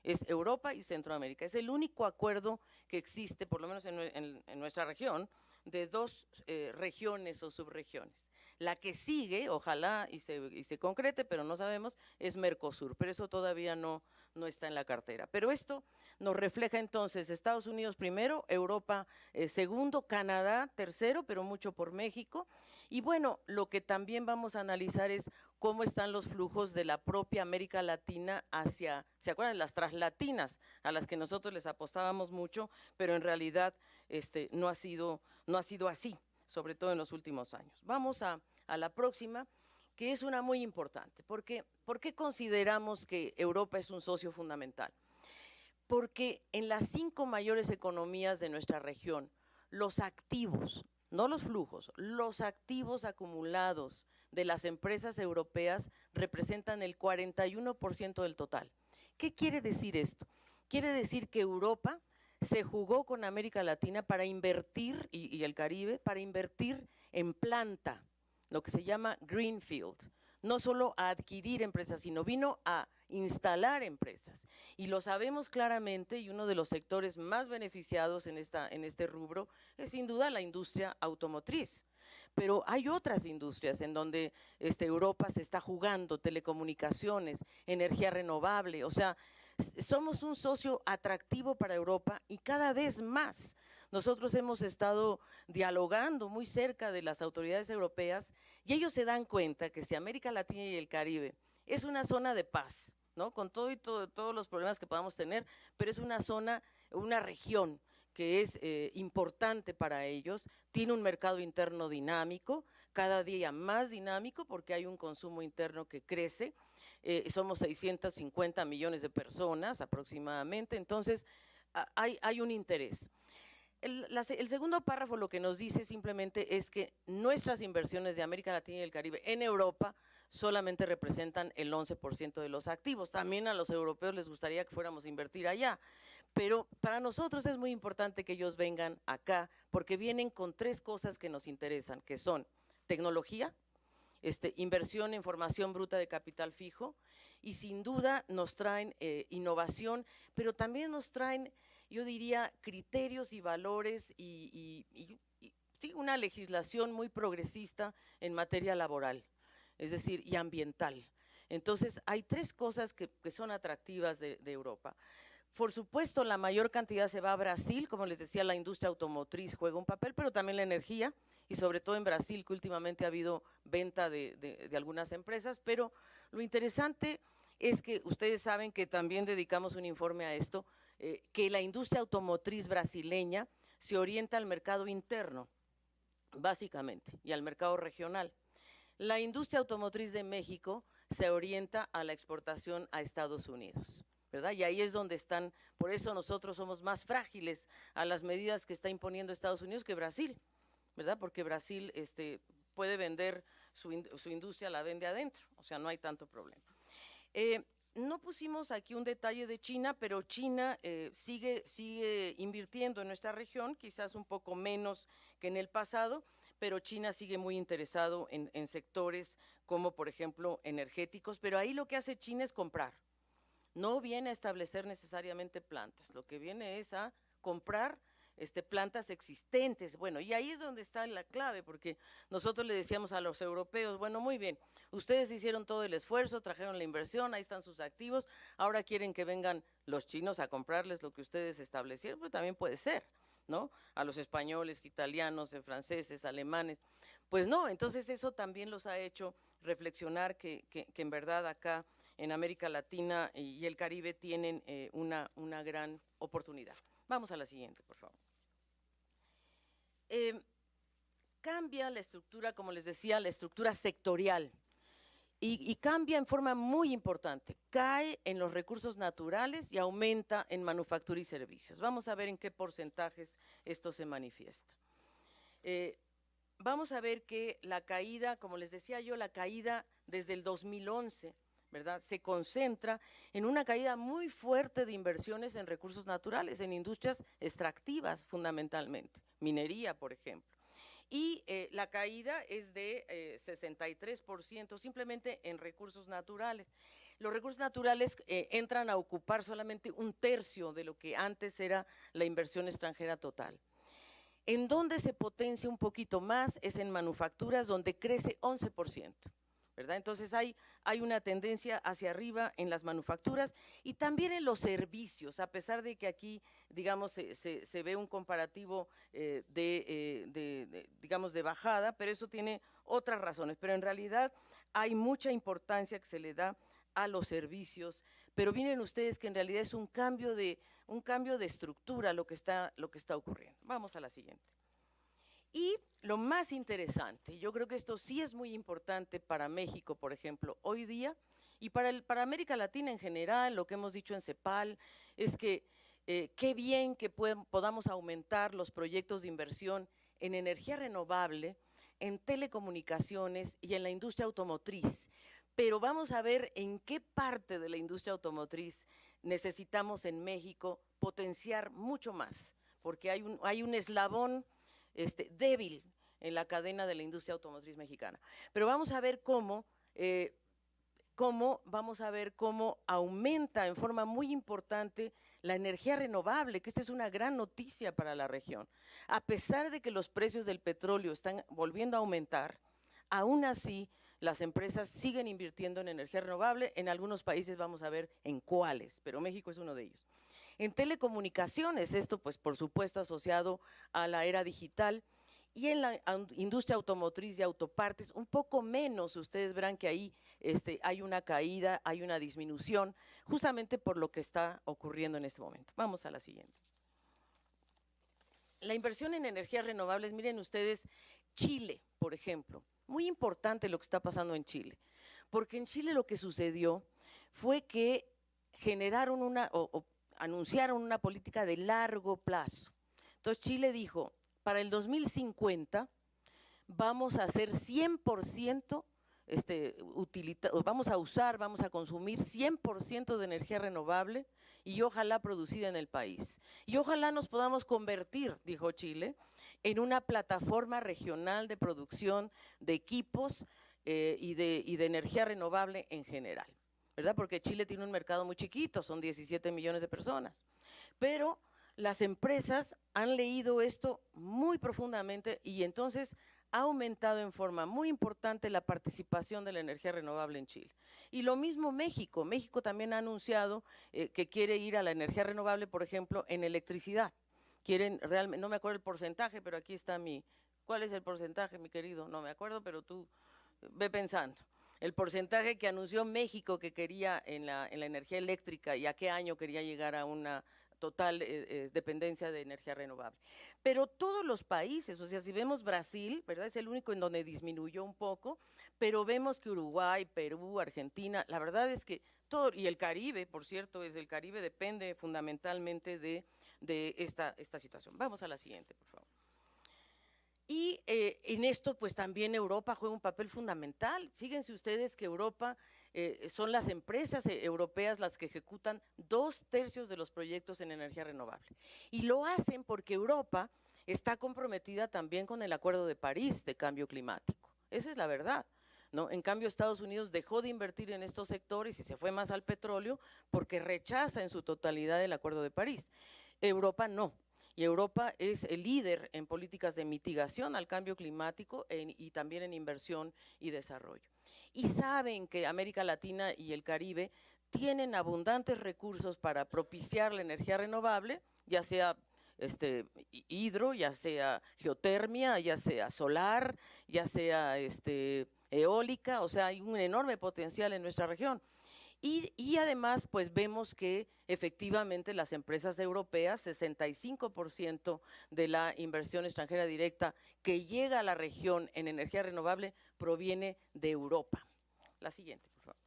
Es Europa y Centroamérica. Es el único acuerdo que existe, por lo menos en nuestra región, de dos regiones o subregiones. La que sigue, ojalá y se concrete, pero no sabemos, es Mercosur, pero eso todavía no está en la cartera. Pero esto nos refleja entonces Estados Unidos primero, Europa segundo, Canadá tercero, pero mucho por México. Y bueno, lo que también vamos a analizar es cómo están los flujos de la propia América Latina hacia, ¿se acuerdan? Las traslatinas, a las que nosotros les apostábamos mucho, pero en realidad no ha sido así, sobre todo en los últimos años. Vamos a la próxima, que es una muy importante. ¿Por qué consideramos que Europa es un socio fundamental? Porque en las 5 mayores economías de nuestra región, los activos, no los flujos, los activos acumulados de las empresas europeas representan el 41% del total. ¿Qué quiere decir esto? Quiere decir que Europa se jugó con América Latina para invertir, y el Caribe, para invertir en planta, lo que se llama Greenfield, no solo a adquirir empresas, sino vino a instalar empresas. Y lo sabemos claramente, y uno de los sectores más beneficiados en este rubro es sin duda la industria automotriz. Pero hay otras industrias en donde Europa se está jugando, telecomunicaciones, energía renovable, o sea, somos un socio atractivo para Europa y cada vez más. Nosotros hemos estado dialogando muy cerca de las autoridades europeas y ellos se dan cuenta que si América Latina y el Caribe es una zona de paz, ¿no? Con todos los problemas que podamos tener, pero es una zona, una región que es importante para ellos, tiene un mercado interno dinámico, cada día más dinámico porque hay un consumo interno que crece, somos 650 millones de personas aproximadamente, entonces hay un interés. El segundo párrafo lo que nos dice simplemente es que nuestras inversiones de América Latina y el Caribe en Europa solamente representan el 11% de los activos. También a los europeos les gustaría que fuéramos a invertir allá, pero para nosotros es muy importante que ellos vengan acá porque vienen con 3 cosas que nos interesan, que son tecnología, inversión en formación bruta de capital fijo y sin duda nos traen innovación, pero también nos traen, yo diría, criterios y valores y sí, una legislación muy progresista en materia laboral, es decir, y ambiental. Entonces, hay 3 cosas que son atractivas de Europa. Por supuesto, la mayor cantidad se va a Brasil, como les decía, la industria automotriz juega un papel, pero también la energía, y sobre todo en Brasil, que últimamente ha habido venta de algunas empresas, pero lo interesante es que ustedes saben que también dedicamos un informe a esto, que la industria automotriz brasileña se orienta al mercado interno, básicamente, y al mercado regional. La industria automotriz de México se orienta a la exportación a Estados Unidos, ¿verdad? Y ahí es donde están, por eso nosotros somos más frágiles a las medidas que está imponiendo Estados Unidos que Brasil, ¿verdad? Porque Brasil puede vender su industria, la vende adentro, o sea, no hay tanto problema. No pusimos aquí un detalle de China, pero China sigue invirtiendo en nuestra región, quizás un poco menos que en el pasado, pero China sigue muy interesado en sectores como, por ejemplo, energéticos, pero ahí lo que hace China es comprar. No viene a establecer necesariamente plantas, lo que viene es a comprar plantas existentes. Bueno, y ahí es donde está la clave, porque nosotros le decíamos a los europeos, bueno, muy bien, ustedes hicieron todo el esfuerzo, trajeron la inversión, ahí están sus activos, ahora quieren que vengan los chinos a comprarles lo que ustedes establecieron, pues también puede ser, ¿no? A los españoles, italianos, franceses, alemanes. Pues no, entonces eso también los ha hecho reflexionar que en verdad acá en América Latina y el Caribe tienen una gran oportunidad. Vamos a la siguiente, por favor. Cambia la estructura, como les decía, la estructura sectorial y cambia en forma muy importante, cae en los recursos naturales y aumenta en manufactura y servicios. Vamos a ver en qué porcentajes esto se manifiesta. Vamos a ver que la caída, como les decía yo, la caída desde el 2011, ¿verdad? Se concentra en una caída muy fuerte de inversiones en recursos naturales, en industrias extractivas fundamentalmente, minería, por ejemplo. Y la caída es de 63% simplemente en recursos naturales. Los recursos naturales entran a ocupar solamente 1/3 de lo que antes era la inversión extranjera total. En donde se potencia un poquito más es en manufacturas, donde crece 11%. ¿Verdad? Entonces hay una tendencia hacia arriba en las manufacturas y también en los servicios, a pesar de que aquí, digamos, se ve un comparativo digamos, de bajada, pero eso tiene otras razones. Pero en realidad hay mucha importancia que se le da a los servicios, pero miren ustedes que en realidad es un cambio de estructura lo que está ocurriendo. Vamos a la siguiente. Y lo más interesante, yo creo que esto sí es muy importante para México, por ejemplo, hoy día, y para América Latina en general, lo que hemos dicho en CEPAL, es que qué bien que podamos aumentar los proyectos de inversión en energía renovable, en telecomunicaciones y en la industria automotriz. Pero vamos a ver en qué parte de la industria automotriz necesitamos en México potenciar mucho más, porque hay un eslabón débil en la cadena de la industria automotriz mexicana. Pero vamos a ver cómo aumenta en forma muy importante la energía renovable, que esta es una gran noticia para la región. A pesar de que los precios del petróleo están volviendo a aumentar, aún así las empresas siguen invirtiendo en energía renovable. En algunos países vamos a ver en cuáles, pero México es uno de ellos. En telecomunicaciones, esto pues por supuesto asociado a la era digital, y en la industria automotriz y autopartes, un poco menos. Ustedes verán que ahí hay una caída, hay una disminución, justamente por lo que está ocurriendo en este momento. Vamos a la siguiente. La inversión en energías renovables, miren ustedes, Chile, por ejemplo, muy importante lo que está pasando en Chile, porque en Chile lo que sucedió fue que generaron anunciaron una política de largo plazo. Entonces Chile dijo, para el 2050 vamos a hacer 100%, vamos a consumir 100% de energía renovable y ojalá producida en el país. Y ojalá nos podamos convertir, dijo Chile, en una plataforma regional de producción de equipos y de energía renovable en general, ¿verdad? Porque Chile tiene un mercado muy chiquito, son 17 millones de personas, pero las empresas han leído esto muy profundamente y entonces ha aumentado en forma muy importante la participación de la energía renovable en Chile. Y lo mismo México. México también ha anunciado que quiere ir a la energía renovable, por ejemplo, en electricidad. Quieren realmente, no me acuerdo el porcentaje, pero aquí está ¿cuál es el porcentaje, mi querido? No me acuerdo, pero tú ve pensando. El porcentaje que anunció México que quería en la energía eléctrica y a qué año quería llegar a una total dependencia de energía renovable. Pero todos los países, o sea, si vemos Brasil, ¿verdad? Es el único en donde disminuyó un poco, pero vemos que Uruguay, Perú, Argentina, la verdad es que todo, y el Caribe, por cierto, el Caribe depende fundamentalmente de esta situación. Vamos a la siguiente, por favor. Y en esto, pues también Europa juega un papel fundamental. Fíjense ustedes que Europa, son las empresas europeas las que ejecutan 2/3 de los proyectos en energía renovable. Y lo hacen porque Europa está comprometida también con el Acuerdo de París de cambio climático. Esa es la verdad, ¿no? En cambio, Estados Unidos dejó de invertir en estos sectores y se fue más al petróleo porque rechaza en su totalidad el Acuerdo de París. Europa no. Y Europa es el líder en políticas de mitigación al cambio climático y también en inversión y desarrollo. Y saben que América Latina y el Caribe tienen abundantes recursos para propiciar la energía renovable, ya sea hidro, ya sea geotermia, ya sea solar, ya sea eólica, o sea, hay un enorme potencial en nuestra región. Y además, pues vemos que efectivamente las empresas europeas, 65% de la inversión extranjera directa que llega a la región en energía renovable proviene de Europa. La siguiente, por favor.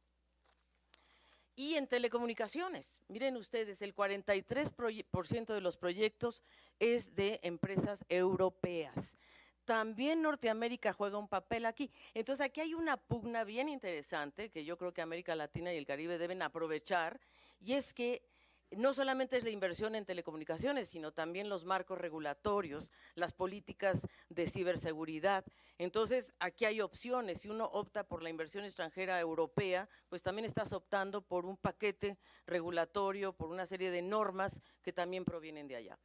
Y en telecomunicaciones, miren ustedes, el 43% de los proyectos es de empresas europeas. También Norteamérica juega un papel aquí. Entonces aquí hay una pugna bien interesante que yo creo que América Latina y el Caribe deben aprovechar, y es que no solamente es la inversión en telecomunicaciones, sino también los marcos regulatorios, las políticas de ciberseguridad. Entonces aquí hay opciones. Si uno opta por la inversión extranjera europea, pues también estás optando por un paquete regulatorio, por una serie de normas que también provienen de allá.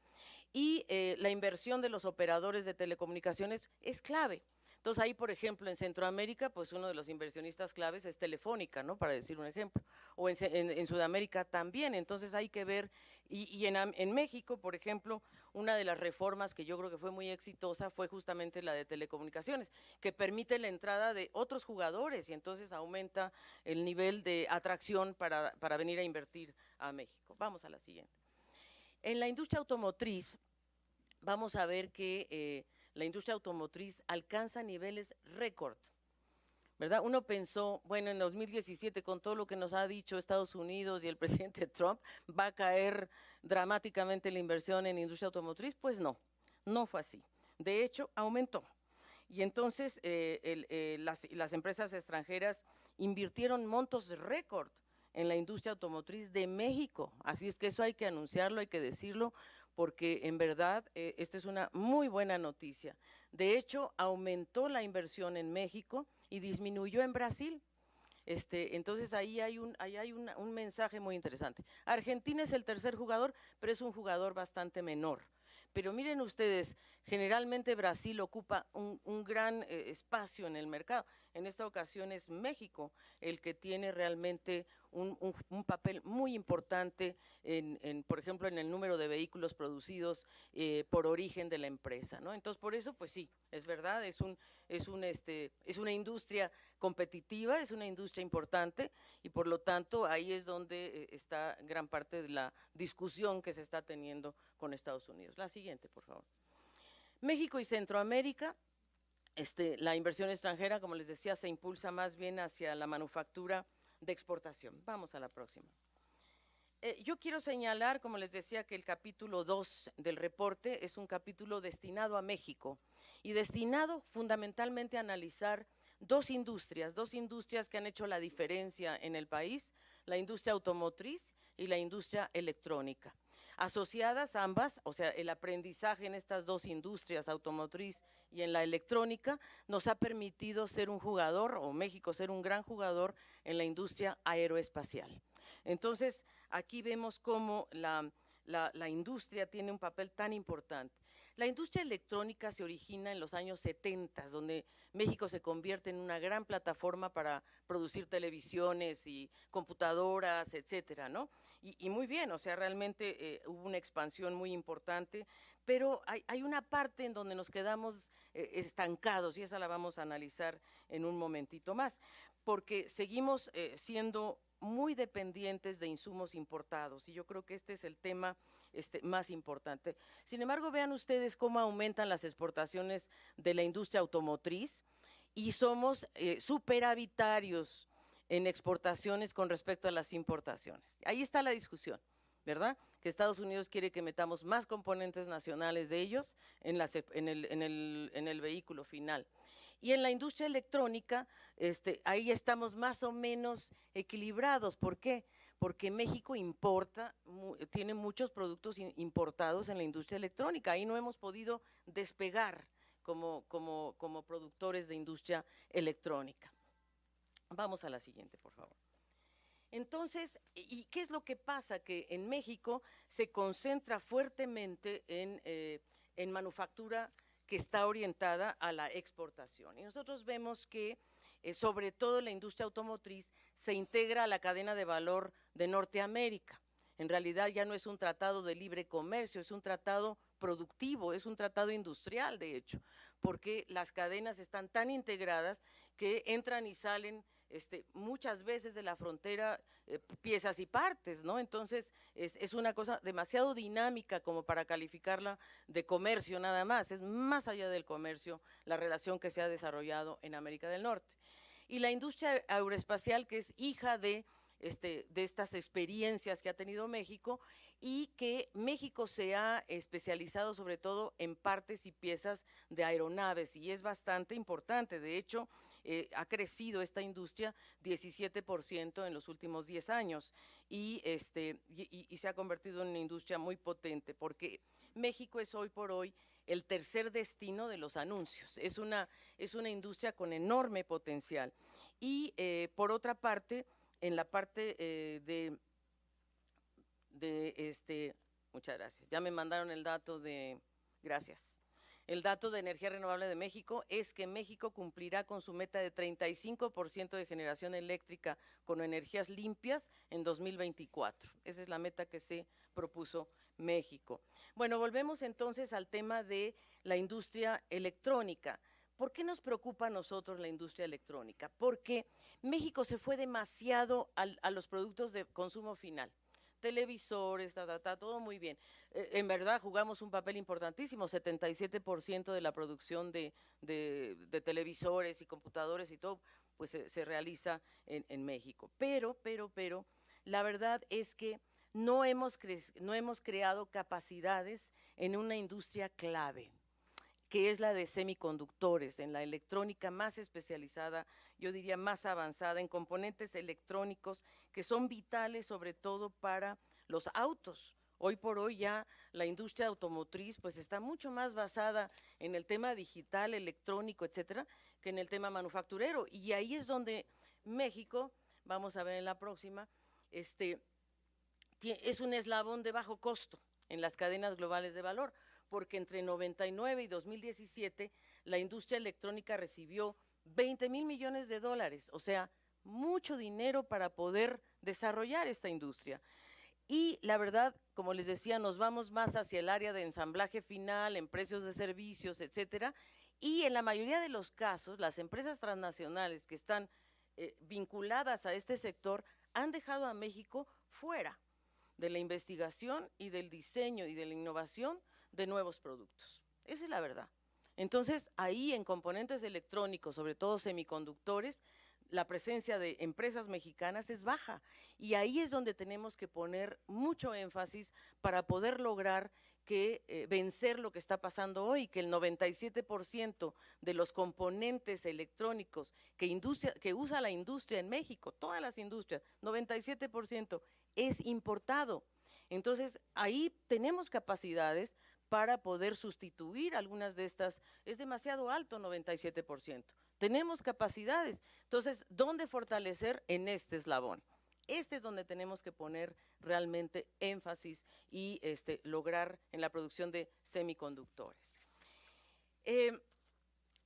y la inversión de los operadores de telecomunicaciones es clave. Entonces ahí, por ejemplo, en Centroamérica, pues uno de los inversionistas claves es Telefónica, ¿no? Para decir un ejemplo. O en Sudamérica también. Entonces hay que ver, y en México, por ejemplo, una de las reformas que yo creo que fue muy exitosa fue justamente la de telecomunicaciones, que permite la entrada de otros jugadores y entonces aumenta el nivel de atracción para venir a invertir a México. Vamos a la siguiente. En la industria automotriz, vamos a ver que la industria automotriz alcanza niveles récord, ¿verdad? Uno pensó, bueno, en 2017, con todo lo que nos ha dicho Estados Unidos y el presidente Trump, va a caer dramáticamente la inversión en industria automotriz. Pues no, no fue así. De hecho, aumentó. Y entonces las empresas extranjeras invirtieron montos récord en la industria automotriz de México. Así es que eso hay que anunciarlo, hay que decirlo, porque en verdad esta es una muy buena noticia. De hecho, aumentó la inversión en México y disminuyó en Brasil. Entonces ahí hay un mensaje muy interesante. Argentina es el tercer jugador, pero es un jugador bastante menor. Pero miren ustedes, generalmente Brasil ocupa un gran espacio en el mercado. En esta ocasión es México el que tiene realmente un papel muy importante, por ejemplo, en el número de vehículos producidos por origen de la empresa, ¿no? Entonces, por eso, pues sí, es verdad, es una industria competitiva, es una industria importante y por lo tanto ahí es donde está gran parte de la discusión que se está teniendo con Estados Unidos. La siguiente, por favor. México y Centroamérica, la inversión extranjera, como les decía, se impulsa más bien hacia la manufactura de exportación. Vamos a la próxima. Yo quiero señalar, como les decía, que el capítulo 2 del reporte es un capítulo destinado a México y destinado fundamentalmente a analizar dos industrias que han hecho la diferencia en el país, la industria automotriz y la industria electrónica. Asociadas ambas, o sea, el aprendizaje en estas dos industrias, automotriz y en la electrónica, nos ha permitido ser un jugador, o México ser un gran jugador en la industria aeroespacial. Entonces, aquí vemos cómo la industria tiene un papel tan importante. La industria electrónica se origina en los años 70, donde México se convierte en una gran plataforma para producir televisiones y computadoras, etcétera, ¿no? Y muy bien, o sea, realmente hubo una expansión muy importante, pero hay una parte en donde nos quedamos estancados y esa la vamos a analizar en un momentito más, porque seguimos siendo muy dependientes de insumos importados y yo creo que este es el tema más importante. Sin embargo, vean ustedes cómo aumentan las exportaciones de la industria automotriz y somos superavitarios en exportaciones con respecto a las importaciones. Ahí está la discusión, ¿verdad? Que Estados Unidos quiere que metamos más componentes nacionales de ellos en el vehículo final. Y en la industria electrónica, ahí estamos más o menos equilibrados. ¿Por qué? Porque México tiene muchos productos importados en la industria electrónica. Ahí no hemos podido despegar como productores de industria electrónica. Vamos a la siguiente, por favor. Entonces, ¿y qué es lo que pasa? Que en México se concentra fuertemente en manufactura que está orientada a la exportación. Y nosotros vemos que, sobre todo la industria automotriz, se integra a la cadena de valor de Norteamérica. En realidad ya no es un tratado de libre comercio, es un tratado productivo, es un tratado industrial, de hecho, porque las cadenas están tan integradas que entran y salen muchas veces de la frontera piezas y partes, ¿no? Entonces es una cosa demasiado dinámica como para calificarla de comercio nada más, es más allá del comercio la relación que se ha desarrollado en América del Norte. Y la industria aeroespacial, que es hija de estas experiencias que ha tenido México y que México se ha especializado sobre todo en partes y piezas de aeronaves y es bastante importante. De hecho, ha crecido esta industria 17% en los últimos 10 años y se ha convertido en una industria muy potente porque México es hoy por hoy el tercer destino de los anuncios. Es una industria con enorme potencial. Y por otra parte, en la parte Muchas gracias. Ya me mandaron el dato de, gracias. El dato de energía renovable de México es que México cumplirá con su meta de 35% de generación eléctrica con energías limpias en 2024. Esa es la meta que se propuso México. Bueno, volvemos entonces al tema de la industria electrónica. ¿Por qué nos preocupa a nosotros la industria electrónica? Porque México se fue demasiado a los productos de consumo final. Televisores, todo muy bien. En verdad jugamos un papel importantísimo, 77% de la producción de televisores y computadores y todo, pues se realiza en México. Pero, la verdad es que no hemos creado capacidades en una industria clave, que es la de semiconductores, en la electrónica más especializada, yo diría más avanzada, en componentes electrónicos que son vitales sobre todo para los autos. Hoy por hoy ya la industria automotriz pues está mucho más basada en el tema digital, electrónico, etcétera, que en el tema manufacturero. Y ahí es donde México, vamos a ver en la próxima, es un eslabón de bajo costo en las cadenas globales de valor, porque entre 99 y 2017 la industria electrónica recibió 20,000 millones de dólares, o sea, mucho dinero para poder desarrollar esta industria. Y la verdad, como les decía, nos vamos más hacia el área de ensamblaje final, en precios de servicios, etcétera, y en la mayoría de los casos, las empresas transnacionales que están vinculadas a este sector han dejado a México fuera de la investigación y del diseño y de la innovación de nuevos productos. Esa es la verdad. Entonces, ahí en componentes electrónicos, sobre todo semiconductores, la presencia de empresas mexicanas es baja y ahí es donde tenemos que poner mucho énfasis para poder lograr que vencer lo que está pasando hoy, que el 97% de los componentes electrónicos que usa la industria en México, todas las industrias, 97% es importado. Entonces, ahí tenemos capacidades para poder sustituir algunas de estas. Es demasiado alto, 97%. Tenemos capacidades. Entonces, ¿dónde fortalecer? En este eslabón. Este es donde tenemos que poner realmente énfasis y lograr en la producción de semiconductores.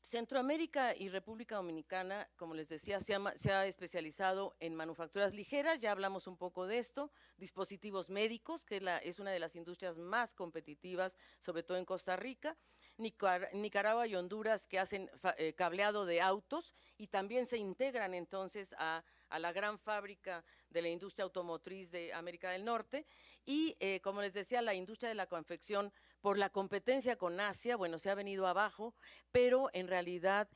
Centroamérica y República Dominicana, como les decía, se ha especializado en manufacturas ligeras, ya hablamos un poco de esto, dispositivos médicos, que es una de las industrias más competitivas, sobre todo en Costa Rica, Nicaragua y Honduras, que hacen cableado de autos y también se integran entonces a la gran fábrica de la industria automotriz de América del Norte y, como les decía, la industria de la confección, por la competencia con Asia, bueno, se ha venido abajo, pero en realidad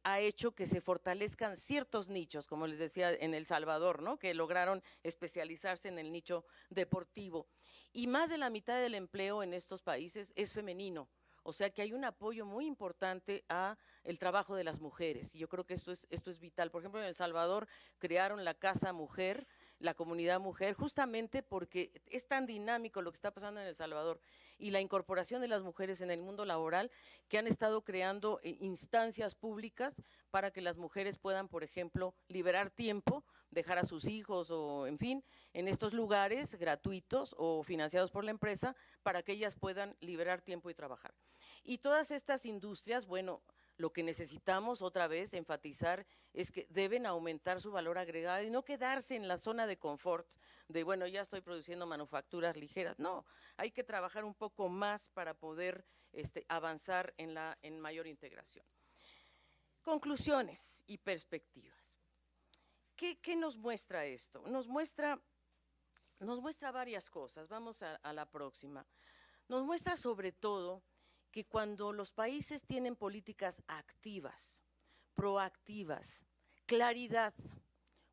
ha hecho que se fortalezcan ciertos nichos, como les decía, en El Salvador, ¿no?, que lograron especializarse en el nicho deportivo. Y más de la mitad del empleo en estos países es femenino. O sea que hay un apoyo muy importante a el trabajo de las mujeres y yo creo que esto es vital. Por ejemplo, en El Salvador crearon la Casa Mujer, la comunidad mujer, justamente porque es tan dinámico lo que está pasando en El Salvador y la incorporación de las mujeres en el mundo laboral, que han estado creando instancias públicas para que las mujeres puedan, por ejemplo, liberar tiempo, dejar a sus hijos o, en fin, en estos lugares gratuitos o financiados por la empresa para que ellas puedan liberar tiempo y trabajar. Y todas estas industrias, bueno, lo que necesitamos otra vez enfatizar es que deben aumentar su valor agregado y no quedarse en la zona de confort de, bueno, ya estoy produciendo manufacturas ligeras. No, hay que trabajar un poco más para poder avanzar en mayor integración. Conclusiones y perspectivas. ¿Qué nos muestra esto? Nos muestra varias cosas. Vamos a la próxima. Nos muestra sobre todo que cuando los países tienen políticas activas, proactivas, claridad,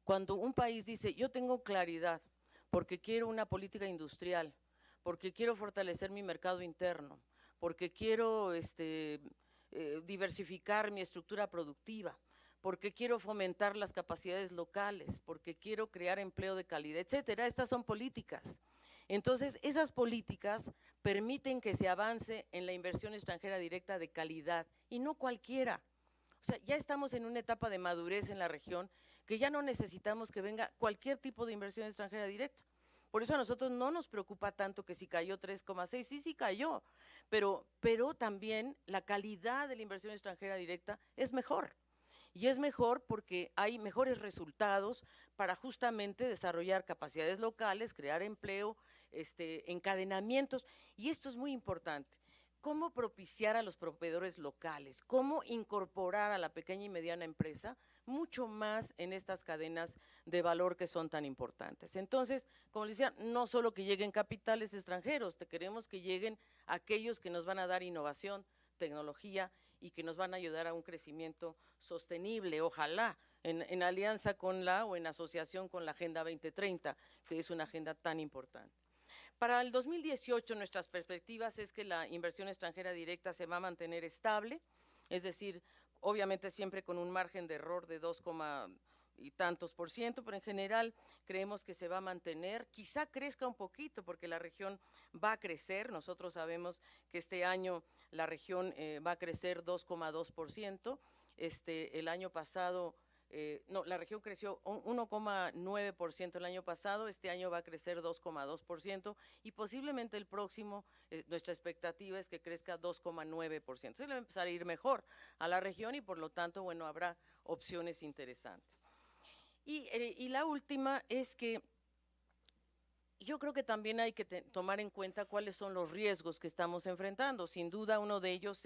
cuando un país dice, yo tengo claridad porque quiero una política industrial, porque quiero fortalecer mi mercado interno, porque quiero diversificar mi estructura productiva, porque quiero fomentar las capacidades locales, porque quiero crear empleo de calidad, etcétera. Estas son políticas. Entonces, esas políticas permiten que se avance en la inversión extranjera directa de calidad y no cualquiera. O sea, ya estamos en una etapa de madurez en la región que ya no necesitamos que venga cualquier tipo de inversión extranjera directa. Por eso a nosotros no nos preocupa tanto que si cayó 3,6, sí cayó, pero también la calidad de la inversión extranjera directa es mejor. Y es mejor porque hay mejores resultados para justamente desarrollar capacidades locales, crear empleo, encadenamientos, y esto es muy importante. ¿Cómo propiciar a los proveedores locales? ¿Cómo incorporar a la pequeña y mediana empresa mucho más en estas cadenas de valor que son tan importantes? Entonces, como les decía, no solo que lleguen capitales extranjeros, queremos que lleguen aquellos que nos van a dar innovación, tecnología y que nos van a ayudar a un crecimiento sostenible, ojalá, en alianza con o en asociación con la Agenda 2030, que es una agenda tan importante. Para el 2018, nuestras perspectivas es que la inversión extranjera directa se va a mantener estable, es decir, obviamente siempre con un margen de error de 2, y tantos %, pero en general creemos que se va a mantener, quizá crezca un poquito porque la región va a crecer, nosotros sabemos que este año la región va a crecer 2,2%, el año pasado no, la región creció 1,9% el año pasado, este año va a crecer 2,2% y posiblemente el próximo, nuestra expectativa es que crezca 2,9%. Entonces le va a empezar a ir mejor a la región y por lo tanto, bueno, habrá opciones interesantes. Y la última es que yo creo que también hay que tomar en cuenta cuáles son los riesgos que estamos enfrentando. Sin duda uno de ellos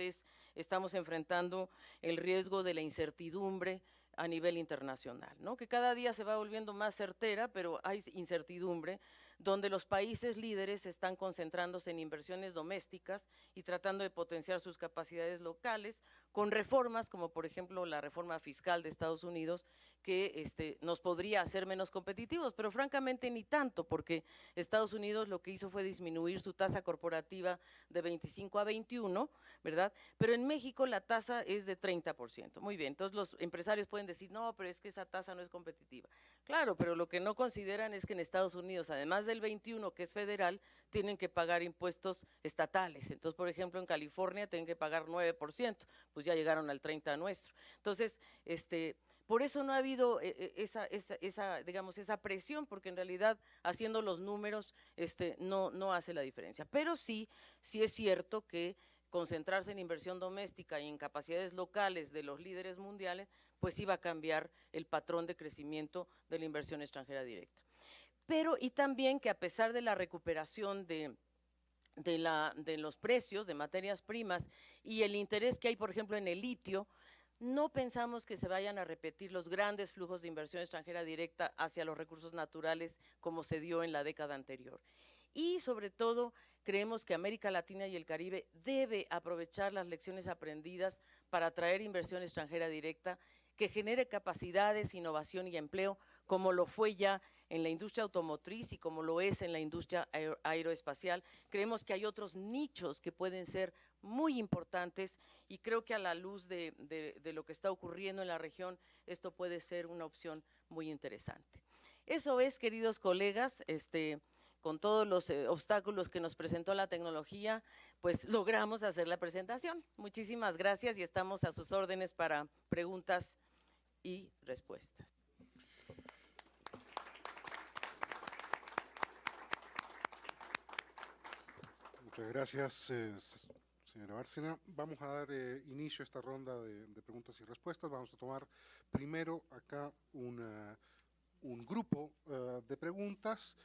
estamos enfrentando el riesgo de la incertidumbre a nivel internacional, ¿no? Que cada día se va volviendo más certera, pero hay incertidumbre, donde los países líderes están concentrándose en inversiones domésticas y tratando de potenciar sus capacidades locales con reformas como por ejemplo la reforma fiscal de Estados Unidos que nos podría hacer menos competitivos, pero francamente ni tanto, porque Estados Unidos lo que hizo fue disminuir su tasa corporativa de 25 a 21, ¿verdad? Pero en México la tasa es de 30%. Muy bien, entonces los empresarios pueden decir, no, pero es que esa tasa no es competitiva. Claro, pero lo que no consideran es que en Estados Unidos, además del 21, que es federal, tienen que pagar impuestos estatales. Entonces, por ejemplo, en California tienen que pagar 9%, pues ya llegaron al 30% nuestro. Entonces, por eso no ha habido digamos, esa presión, porque en realidad haciendo los números no hace la diferencia. Pero sí es cierto que concentrarse en inversión doméstica y en capacidades locales de los líderes mundiales, pues sí va a cambiar el patrón de crecimiento de la inversión extranjera directa. Pero y también que a pesar de la recuperación de los precios de materias primas y el interés que hay, por ejemplo, en el litio, no pensamos que se vayan a repetir los grandes flujos de inversión extranjera directa hacia los recursos naturales como se dio en la década anterior. Y sobre todo, creemos que América Latina y el Caribe debe aprovechar las lecciones aprendidas para atraer inversión extranjera directa que genere capacidades, innovación y empleo, como lo fue ya en la industria automotriz y como lo es en la industria aeroespacial. Creemos que hay otros nichos que pueden ser muy importantes y creo que a la luz de lo que está ocurriendo en la región, esto puede ser una opción muy interesante. Eso es, queridos colegas, con todos los obstáculos que nos presentó la tecnología, pues logramos hacer la presentación. Muchísimas gracias y estamos a sus órdenes para preguntas y respuestas. Muchas gracias, señora Bárcena. Vamos a dar inicio a esta ronda de preguntas y respuestas. Vamos a tomar primero acá un grupo de preguntas.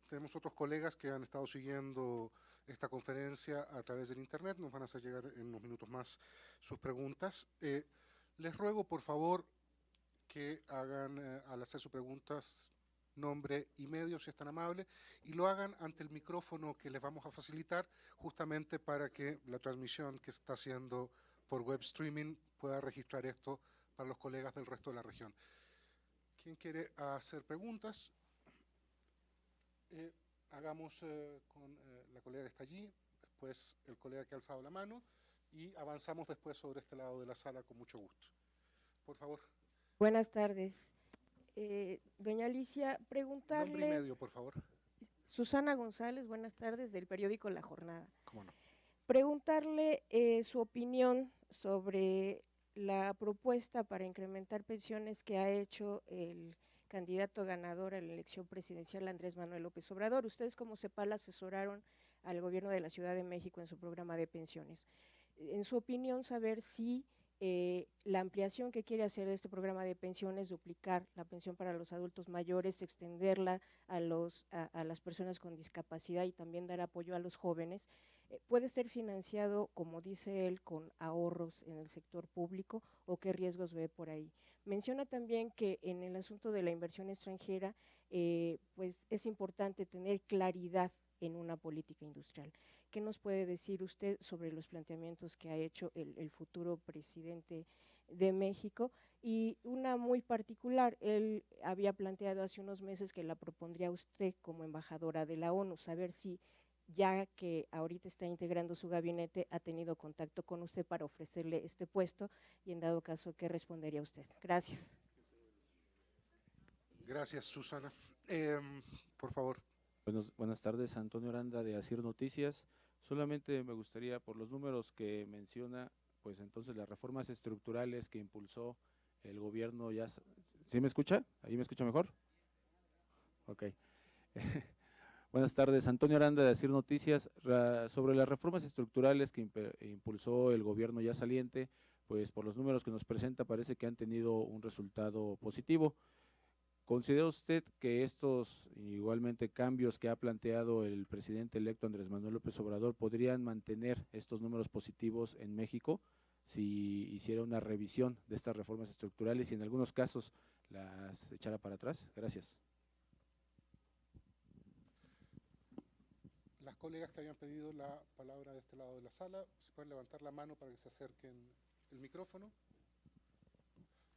Tenemos otros colegas que han estado siguiendo esta conferencia a través del internet. Nos van a hacer llegar en unos minutos más sus preguntas. Les ruego, por favor, que hagan, al hacer sus preguntas, nombre y medio, si es tan amable, y lo hagan ante el micrófono que les vamos a facilitar, justamente para que la transmisión que está haciendo por web streaming pueda registrar esto para los colegas del resto de la región. ¿Quién quiere hacer preguntas? Hagamos con la colega que está allí, después el colega que ha alzado la mano, y avanzamos después sobre este lado de la sala con mucho gusto. Por favor. Buenas tardes. Doña Alicia, preguntarle… Nombre y medio, por favor. Susana González, buenas tardes, del periódico La Jornada. ¿Cómo no? Preguntarle su opinión sobre la propuesta para incrementar pensiones que ha hecho el candidato ganador a la elección presidencial Andrés Manuel López Obrador. Ustedes como CEPAL asesoraron al gobierno de la Ciudad de México en su programa de pensiones. En su opinión, saber si la ampliación que quiere hacer de este programa de pensiones, duplicar la pensión para los adultos mayores, extenderla a las personas con discapacidad y también dar apoyo a los jóvenes, ¿puede ser financiado, como dice él, con ahorros en el sector público o qué riesgos ve por ahí? Menciona también que en el asunto de la inversión extranjera, pues es importante tener claridad en una política industrial. ¿Qué nos puede decir usted sobre los planteamientos que ha hecho el futuro presidente de México? Y una muy particular, él había planteado hace unos meses que la propondría usted como embajadora de la ONU, saber si ya que ahorita está integrando su gabinete, ha tenido contacto con usted para ofrecerle este puesto y en dado caso, ¿qué respondería usted? Gracias. Gracias, Susana. Por favor. Buenas tardes, Antonio Aranda de Asir Noticias. Solamente me gustaría, por los números que menciona, pues entonces las reformas estructurales que impulsó el gobierno ya… ¿Sí me escucha? ¿Ahí me escucha mejor? Ok. Buenas tardes, Antonio Aranda de Asir Noticias. Sobre las reformas estructurales que impulsó el gobierno ya saliente, pues por los números que nos presenta parece que han tenido un resultado positivo. ¿Considera usted que estos igualmente cambios que ha planteado el presidente electo Andrés Manuel López Obrador podrían mantener estos números positivos en México si hiciera una revisión de estas reformas estructurales y en algunos casos las echara para atrás? Gracias. Las colegas que habían pedido la palabra de este lado de la sala, si pueden levantar la mano para que se acerquen el micrófono.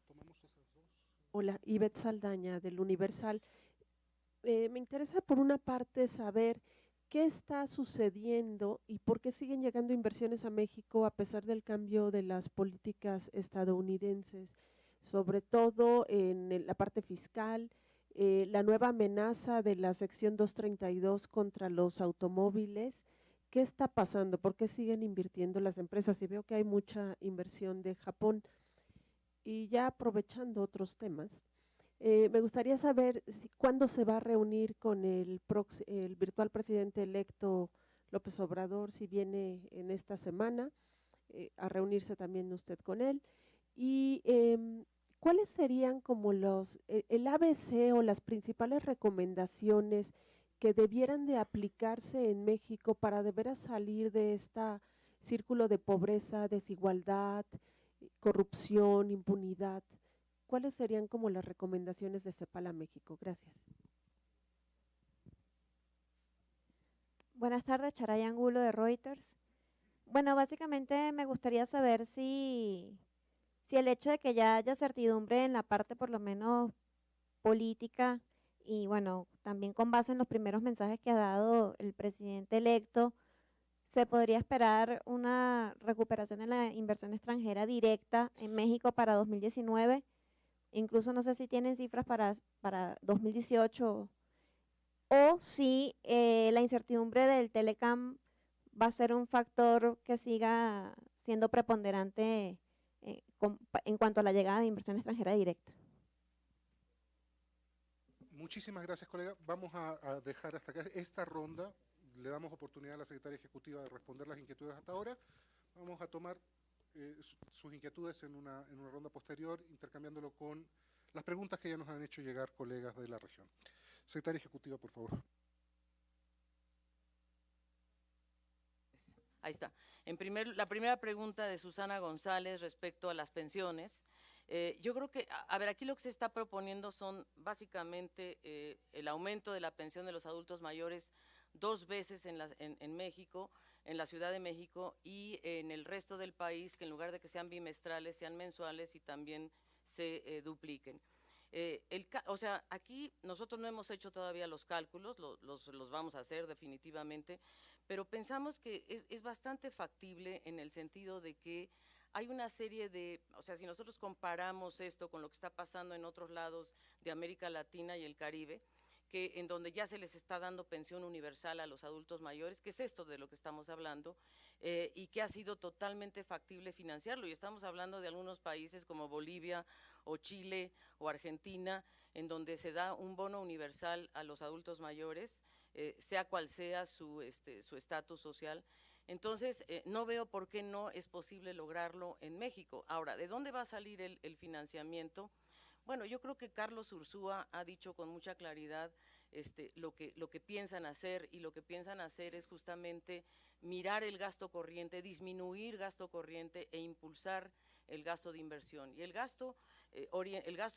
Tomamos esas dos. Hola, Ivette Saldaña del Universal. Me interesa por una parte saber qué está sucediendo y por qué siguen llegando inversiones a México a pesar del cambio de las políticas estadounidenses, sobre todo en la parte fiscal, la nueva amenaza de la sección 232 contra los automóviles. ¿Qué está pasando? ¿Por qué siguen invirtiendo las empresas? Y veo que hay mucha inversión de Japón. Y ya aprovechando otros temas, me gustaría saber cuándo se va a reunir con el virtual presidente electo López Obrador, si viene en esta semana, a reunirse también usted con él, y cuáles serían como el ABC o las principales recomendaciones que debieran de aplicarse en México para de veras salir de este círculo de pobreza, desigualdad, corrupción, impunidad. ¿Cuáles serían como las recomendaciones de CEPAL a México? Gracias. Buenas tardes, Charay Angulo de Reuters. Bueno, básicamente me gustaría saber si el hecho de que ya haya certidumbre en la parte por lo menos política y bueno, también con base en los primeros mensajes que ha dado el presidente electo, ¿se podría esperar una recuperación en la inversión extranjera directa en México para 2019? Incluso no sé si tienen cifras para 2018 o si la incertidumbre del Telecam va a ser un factor que siga siendo preponderante en cuanto a la llegada de inversión extranjera directa. Muchísimas gracias, colega. Vamos a dejar hasta acá esta ronda. Le damos oportunidad a la secretaria ejecutiva de responder las inquietudes hasta ahora. Vamos a tomar sus inquietudes en una ronda posterior, intercambiándolo con las preguntas que ya nos han hecho llegar colegas de la región. Secretaria ejecutiva, por favor. Ahí está. La primera pregunta de Susana González respecto a las pensiones. Yo creo que, a ver, aquí lo que se está proponiendo son básicamente el aumento de la pensión de los adultos mayores 2 veces en México, en la Ciudad de México y en el resto del país, que en lugar de que sean bimestrales, sean mensuales y también se dupliquen. O sea, aquí nosotros no hemos hecho todavía los cálculos, los vamos a hacer definitivamente, pero pensamos que es bastante factible en el sentido de que hay una serie de, o sea, si nosotros comparamos esto con lo que está pasando en otros lados de América Latina y el Caribe, en donde ya se les está dando pensión universal a los adultos mayores, que es esto de lo que estamos hablando, y que ha sido totalmente factible financiarlo. Y estamos hablando de algunos países como Bolivia o Chile o Argentina, en donde se da un bono universal a los adultos mayores, sea cual sea su estatus social. Entonces, no veo por qué no es posible lograrlo en México. Ahora, ¿de dónde va a salir el financiamiento? Bueno, yo creo que Carlos Ursúa ha dicho con mucha claridad lo que piensan hacer, y lo que piensan hacer es justamente mirar el gasto corriente, disminuir gasto corriente e impulsar el gasto de inversión. Y el gasto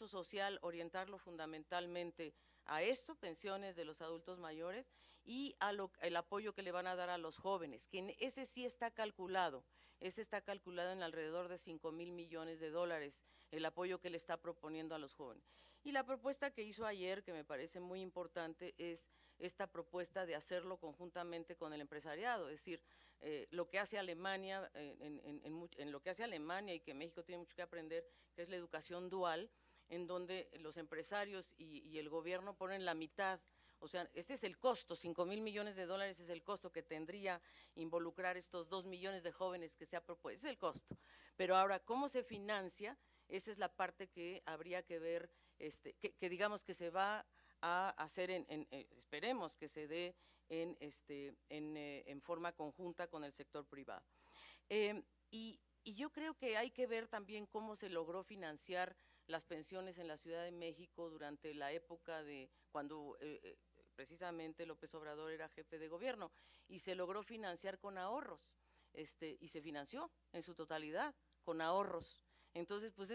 social, orientarlo fundamentalmente a esto, pensiones de los adultos mayores, y el apoyo que le van a dar a los jóvenes, que ese sí está calculado. Ese está calculado en alrededor de 5,000 millones de dólares, el apoyo que le está proponiendo a los jóvenes. Y la propuesta que hizo ayer, que me parece muy importante, es esta propuesta de hacerlo conjuntamente con el empresariado, es decir, lo que hace Alemania, en lo que hace Alemania y que México tiene mucho que aprender, que es la educación dual, en donde los empresarios y el gobierno ponen la mitad. O sea, este es el costo, 5,000 millones de dólares es el costo que tendría involucrar estos 2 millones de jóvenes que se ha propuesto, es el costo. Pero ahora, ¿cómo se financia? Esa es la parte que habría que ver, que digamos que se va a hacer, esperemos que se dé en forma conjunta con el sector privado. Y yo creo que hay que ver también cómo se logró financiar las pensiones en la Ciudad de México durante la época de cuando precisamente López Obrador era jefe de gobierno, y se logró financiar con ahorros, y se financió en su totalidad con ahorros. Entonces, pues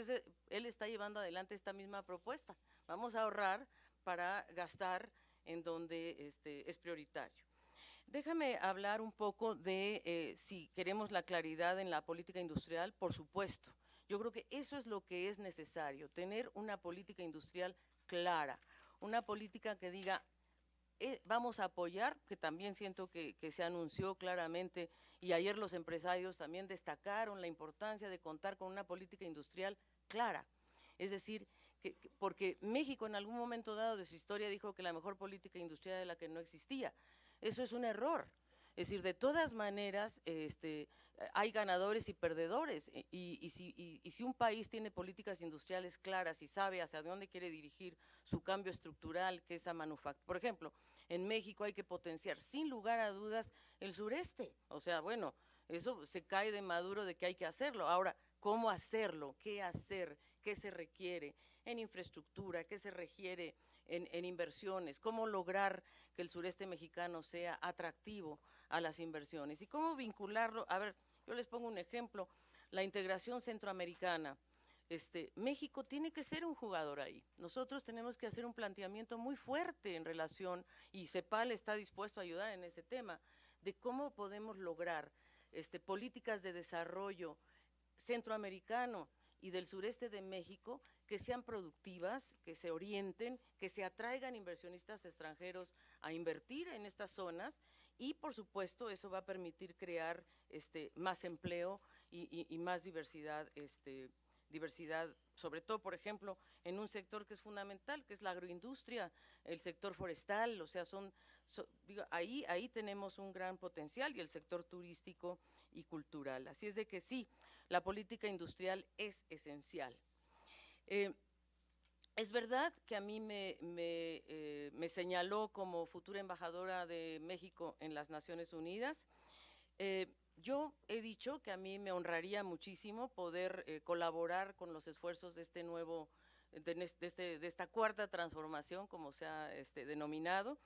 él está llevando adelante esta misma propuesta. Vamos a ahorrar para gastar en donde es prioritario. Déjame hablar un poco de si queremos la claridad en la política industrial, por supuesto. Yo creo que eso es lo que es necesario, tener una política industrial clara, una política que diga, vamos a apoyar, que también siento que se anunció claramente, y ayer los empresarios también destacaron la importancia de contar con una política industrial clara. Es decir, porque México en algún momento dado de su historia dijo que la mejor política industrial era la que no existía. Eso es un error. Es decir, de todas maneras, hay ganadores y perdedores, y si un país tiene políticas industriales claras y sabe hacia dónde quiere dirigir su cambio estructural, que es a manufactura. Por ejemplo, en México hay que potenciar sin lugar a dudas el sureste. O sea, bueno, eso se cae de maduro de que hay que hacerlo. Ahora, ¿cómo hacerlo? ¿Qué hacer? ¿Qué se requiere en infraestructura? ¿Qué se requiere en inversiones? ¿Cómo lograr que el sureste mexicano sea atractivo a las inversiones? ¿Y cómo vincularlo? A ver, yo les pongo un ejemplo, la integración centroamericana. México tiene que ser un jugador ahí. Nosotros tenemos que hacer un planteamiento muy fuerte en relación, y CEPAL está dispuesto a ayudar en ese tema, de cómo podemos lograr políticas de desarrollo centroamericano y del sureste de México que sean productivas, que se orienten, que se atraigan inversionistas extranjeros a invertir en estas zonas, y por supuesto eso va a permitir crear más empleo y más diversidad, sobre todo, por ejemplo, en un sector que es fundamental, que es la agroindustria, el sector forestal. O sea, digo, ahí tenemos un gran potencial, y el sector turístico y cultural. Así es de que sí, la política industrial es esencial. Es verdad que a mí me señaló como futura embajadora de México en las Naciones Unidas. Yo he dicho que a mí me honraría muchísimo poder colaborar con los esfuerzos de de esta cuarta transformación, como se ha denominado.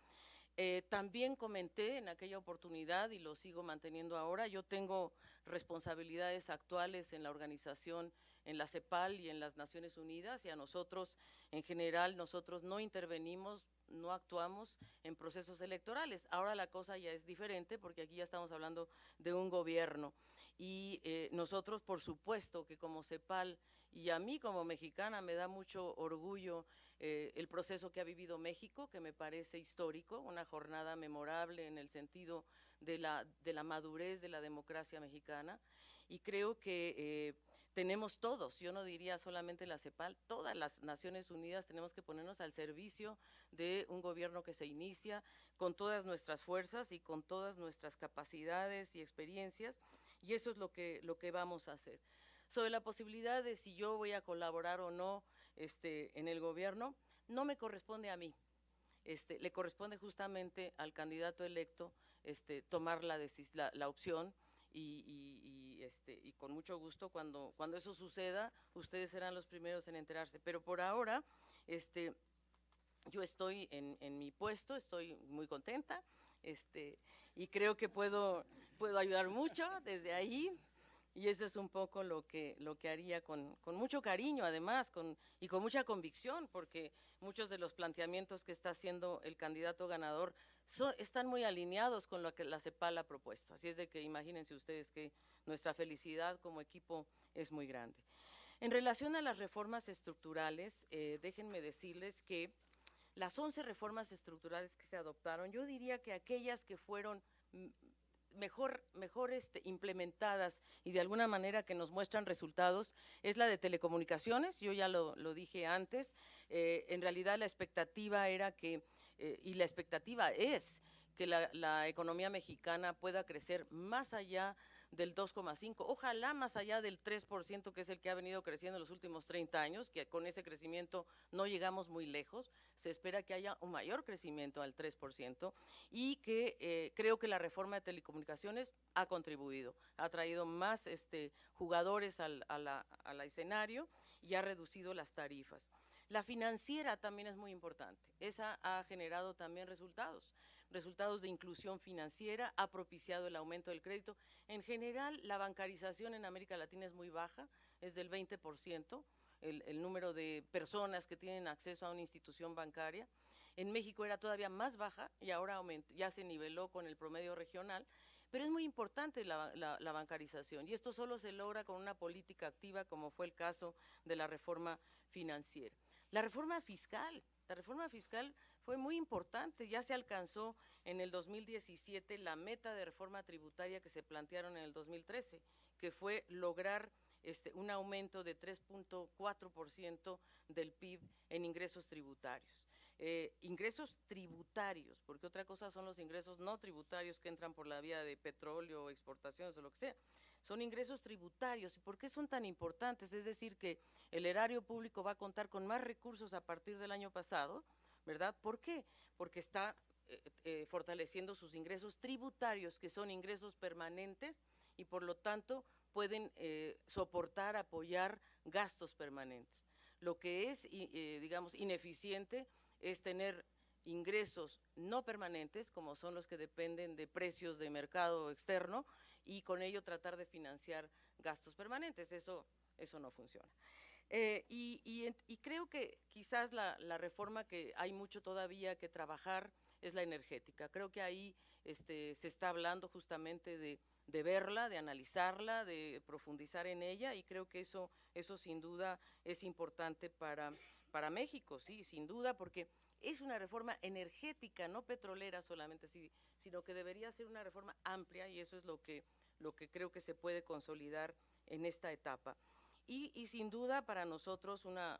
También comenté en aquella oportunidad, y lo sigo manteniendo ahora, yo tengo responsabilidades actuales en la organización, en la CEPAL y en las Naciones Unidas, y a nosotros, en general, nosotros no intervenimos, no actuamos en procesos electorales. Ahora la cosa ya es diferente, porque aquí ya estamos hablando de un gobierno, y nosotros, por supuesto, que como CEPAL, y a mí como mexicana me da mucho orgullo el proceso que ha vivido México, que me parece histórico, una jornada memorable en el sentido de la madurez de la democracia mexicana, y creo que tenemos todos, yo no diría solamente la CEPAL, todas las Naciones Unidas tenemos que ponernos al servicio de un gobierno que se inicia con todas nuestras fuerzas y con todas nuestras capacidades y experiencias, y eso es lo que vamos a hacer. Sobre la posibilidad de si yo voy a colaborar o no en el gobierno, no me corresponde a mí, le corresponde justamente al candidato electo tomar la opción. Y con mucho gusto cuando eso suceda, ustedes serán los primeros en enterarse. Pero por ahora, yo estoy en mi puesto, estoy muy contenta, y creo que puedo ayudar mucho desde ahí, y eso es un poco lo que haría con mucho cariño, además, y con mucha convicción, porque muchos de los planteamientos que está haciendo el candidato ganador están muy alineados con lo que la CEPAL ha propuesto. Así es de que imagínense ustedes que nuestra felicidad como equipo es muy grande. En relación a las reformas estructurales, déjenme decirles que las 11 reformas estructurales que se adoptaron, yo diría que aquellas que fueron mejor implementadas y de alguna manera que nos muestran resultados es la de telecomunicaciones. Yo ya lo dije antes, en realidad la expectativa era que, y la expectativa es que la economía mexicana pueda crecer más allá del 2,5, ojalá más allá del 3%, que es el que ha venido creciendo en los últimos 30 años, que con ese crecimiento no llegamos muy lejos, se espera que haya un mayor crecimiento al 3%, y que creo que la reforma de telecomunicaciones ha contribuido, ha traído más jugadores al escenario y ha reducido las tarifas. La financiera también es muy importante, esa ha generado también resultados de inclusión financiera, ha propiciado el aumento del crédito. En general, la bancarización en América Latina es muy baja, es del 20%, el número de personas que tienen acceso a una institución bancaria. En México era todavía más baja y ahora ya se niveló con el promedio regional, pero es muy importante la bancarización, y esto solo se logra con una política activa, como fue el caso de la reforma financiera. La reforma fiscal fue muy importante, ya se alcanzó en el 2017 la meta de reforma tributaria que se plantearon en el 2013, que fue lograr un aumento de 3.4% del PIB en ingresos tributarios. Ingresos tributarios, porque otra cosa son los ingresos no tributarios que entran por la vía de petróleo, exportaciones o lo que sea. Son ingresos tributarios. ¿Y por qué son tan importantes? Es decir, que el erario público va a contar con más recursos a partir del año pasado, ¿verdad? ¿Por qué? Porque está fortaleciendo sus ingresos tributarios, que son ingresos permanentes y por lo tanto pueden soportar, apoyar gastos permanentes. Lo que es, digamos, ineficiente es tener ingresos no permanentes, como son los que dependen de precios de mercado externo, y con ello tratar de financiar gastos permanentes. Eso no funciona. Y creo que quizás la reforma que hay mucho todavía que trabajar es la energética. Creo que ahí se está hablando justamente de verla, de analizarla, de profundizar en ella, y creo que eso sin duda es importante para México, sí, sin duda, porque es una reforma energética, no petrolera solamente, sino que debería ser una reforma amplia, y eso es lo que creo que se puede consolidar en esta etapa. Y sin duda para nosotros una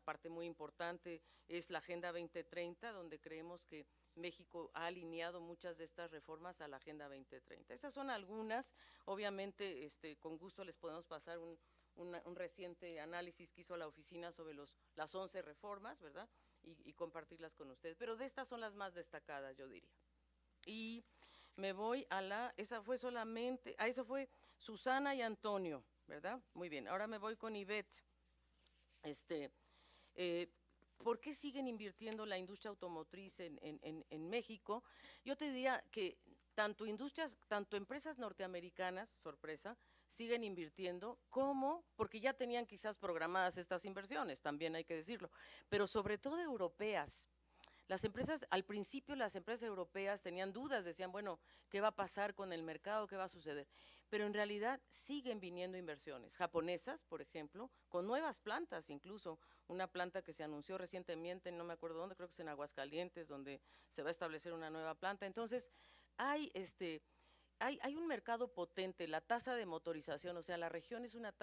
parte muy importante es la Agenda 2030, donde creemos que México ha alineado muchas de estas reformas a la Agenda 2030. Esas son algunas, obviamente con gusto les podemos pasar un reciente análisis que hizo la oficina sobre las 11 reformas, ¿verdad? Y compartirlas con ustedes, pero de estas son las más destacadas, yo diría. Y me voy esa fue Susana y Antonio, ¿verdad? Muy bien, ahora me voy con Ivette. ¿Por qué siguen invirtiendo la industria automotriz en México? Yo te diría que tanto empresas norteamericanas, sorpresa, siguen invirtiendo, porque ya tenían quizás programadas estas inversiones, también hay que decirlo, pero sobre todo europeas. Al principio las empresas europeas tenían dudas, decían, bueno, ¿qué va a pasar con el mercado? ¿Qué va a suceder? Pero en realidad siguen viniendo inversiones japonesas, por ejemplo, con nuevas plantas, incluso una planta que se anunció recientemente, no me acuerdo dónde, creo que es en Aguascalientes, donde se va a establecer una nueva planta. Entonces, hay hay un mercado potente, la tasa de motorización, o sea, la región es una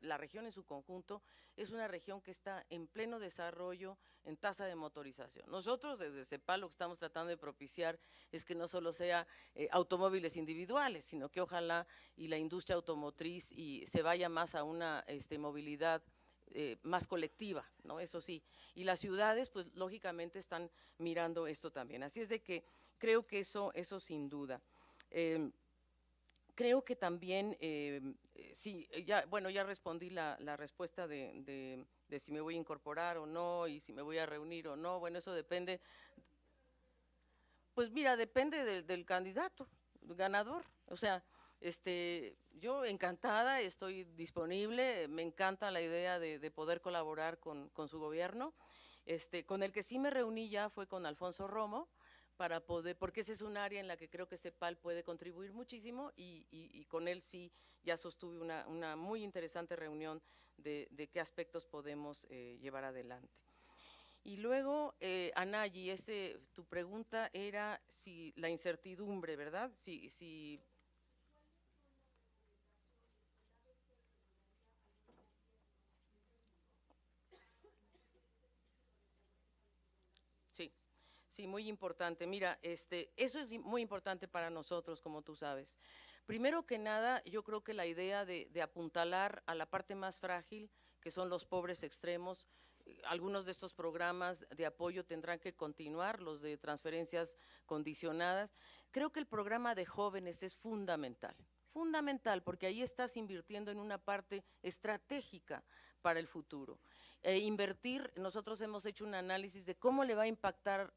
la región en su conjunto es una región que está en pleno desarrollo en tasa de motorización. Nosotros desde CEPAL lo que estamos tratando de propiciar es que no solo sea automóviles individuales, sino que ojalá y la industria automotriz y se vaya más a una movilidad más colectiva, ¿no? Eso sí. Y las ciudades, pues lógicamente están mirando esto también. Así es de que creo que eso sin duda. Creo que también, sí, bueno, ya respondí la respuesta de si me voy a incorporar o no y si me voy a reunir o no. Bueno, eso depende. Pues mira, depende del candidato, ganador. O sea, yo encantada, estoy disponible, me encanta la idea de poder colaborar con su gobierno. Con el que sí me reuní ya fue con Alfonso Romo, para poder, porque ese es un área en la que creo que CEPAL puede contribuir muchísimo y con él sí ya sostuve una muy interesante reunión de qué aspectos podemos llevar adelante. Y luego, Anayi, tu pregunta era si la incertidumbre, ¿verdad? Si Sí, muy importante. Mira, eso es muy importante para nosotros, como tú sabes. Primero que nada, yo creo que la idea de apuntalar a la parte más frágil, que son los pobres extremos, algunos de estos programas de apoyo tendrán que continuar, los de transferencias condicionadas. Creo que el programa de jóvenes es fundamental, porque ahí estás invirtiendo en una parte estratégica para el futuro. Invertir, nosotros hemos hecho un análisis de cómo le va a impactar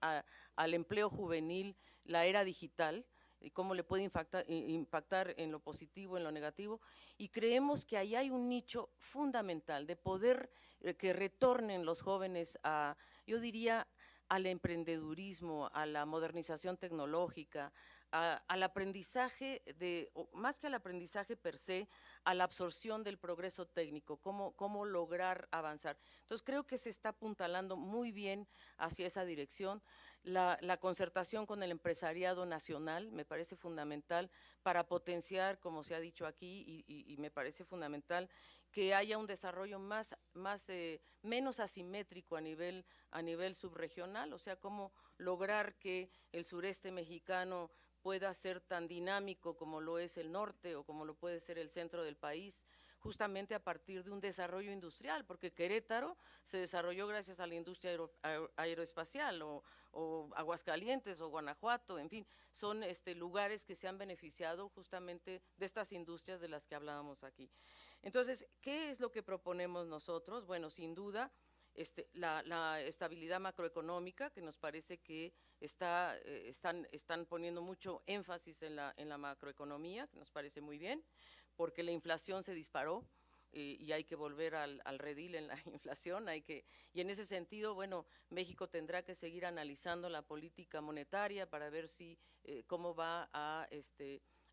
al empleo juvenil la era digital, y cómo le puede impactar en lo positivo, en lo negativo, y creemos que ahí hay un nicho fundamental de poder que retornen los jóvenes yo diría, al emprendedurismo, a la modernización tecnológica, al aprendizaje, más que al aprendizaje per se, a la absorción del progreso técnico, cómo lograr avanzar. Entonces creo que se está apuntalando muy bien hacia esa dirección. La concertación con el empresariado nacional me parece fundamental para potenciar, como se ha dicho aquí, y me parece fundamental que haya un desarrollo menos asimétrico a nivel subregional, o sea, cómo lograr que el sureste mexicano pueda ser tan dinámico como lo es el norte o como lo puede ser el centro del país, justamente a partir de un desarrollo industrial, porque Querétaro se desarrolló gracias a la industria aeroespacial, o Aguascalientes o Guanajuato, en fin, son lugares que se han beneficiado justamente de estas industrias de las que hablábamos aquí. Entonces, ¿qué es lo que proponemos nosotros? Bueno, sin duda, la estabilidad macroeconómica, que nos parece que están poniendo mucho énfasis en la macroeconomía, que nos parece muy bien, porque la inflación se disparó y hay que volver al redil en la inflación, y en ese sentido, bueno, México tendrá que seguir analizando la política monetaria para ver cómo va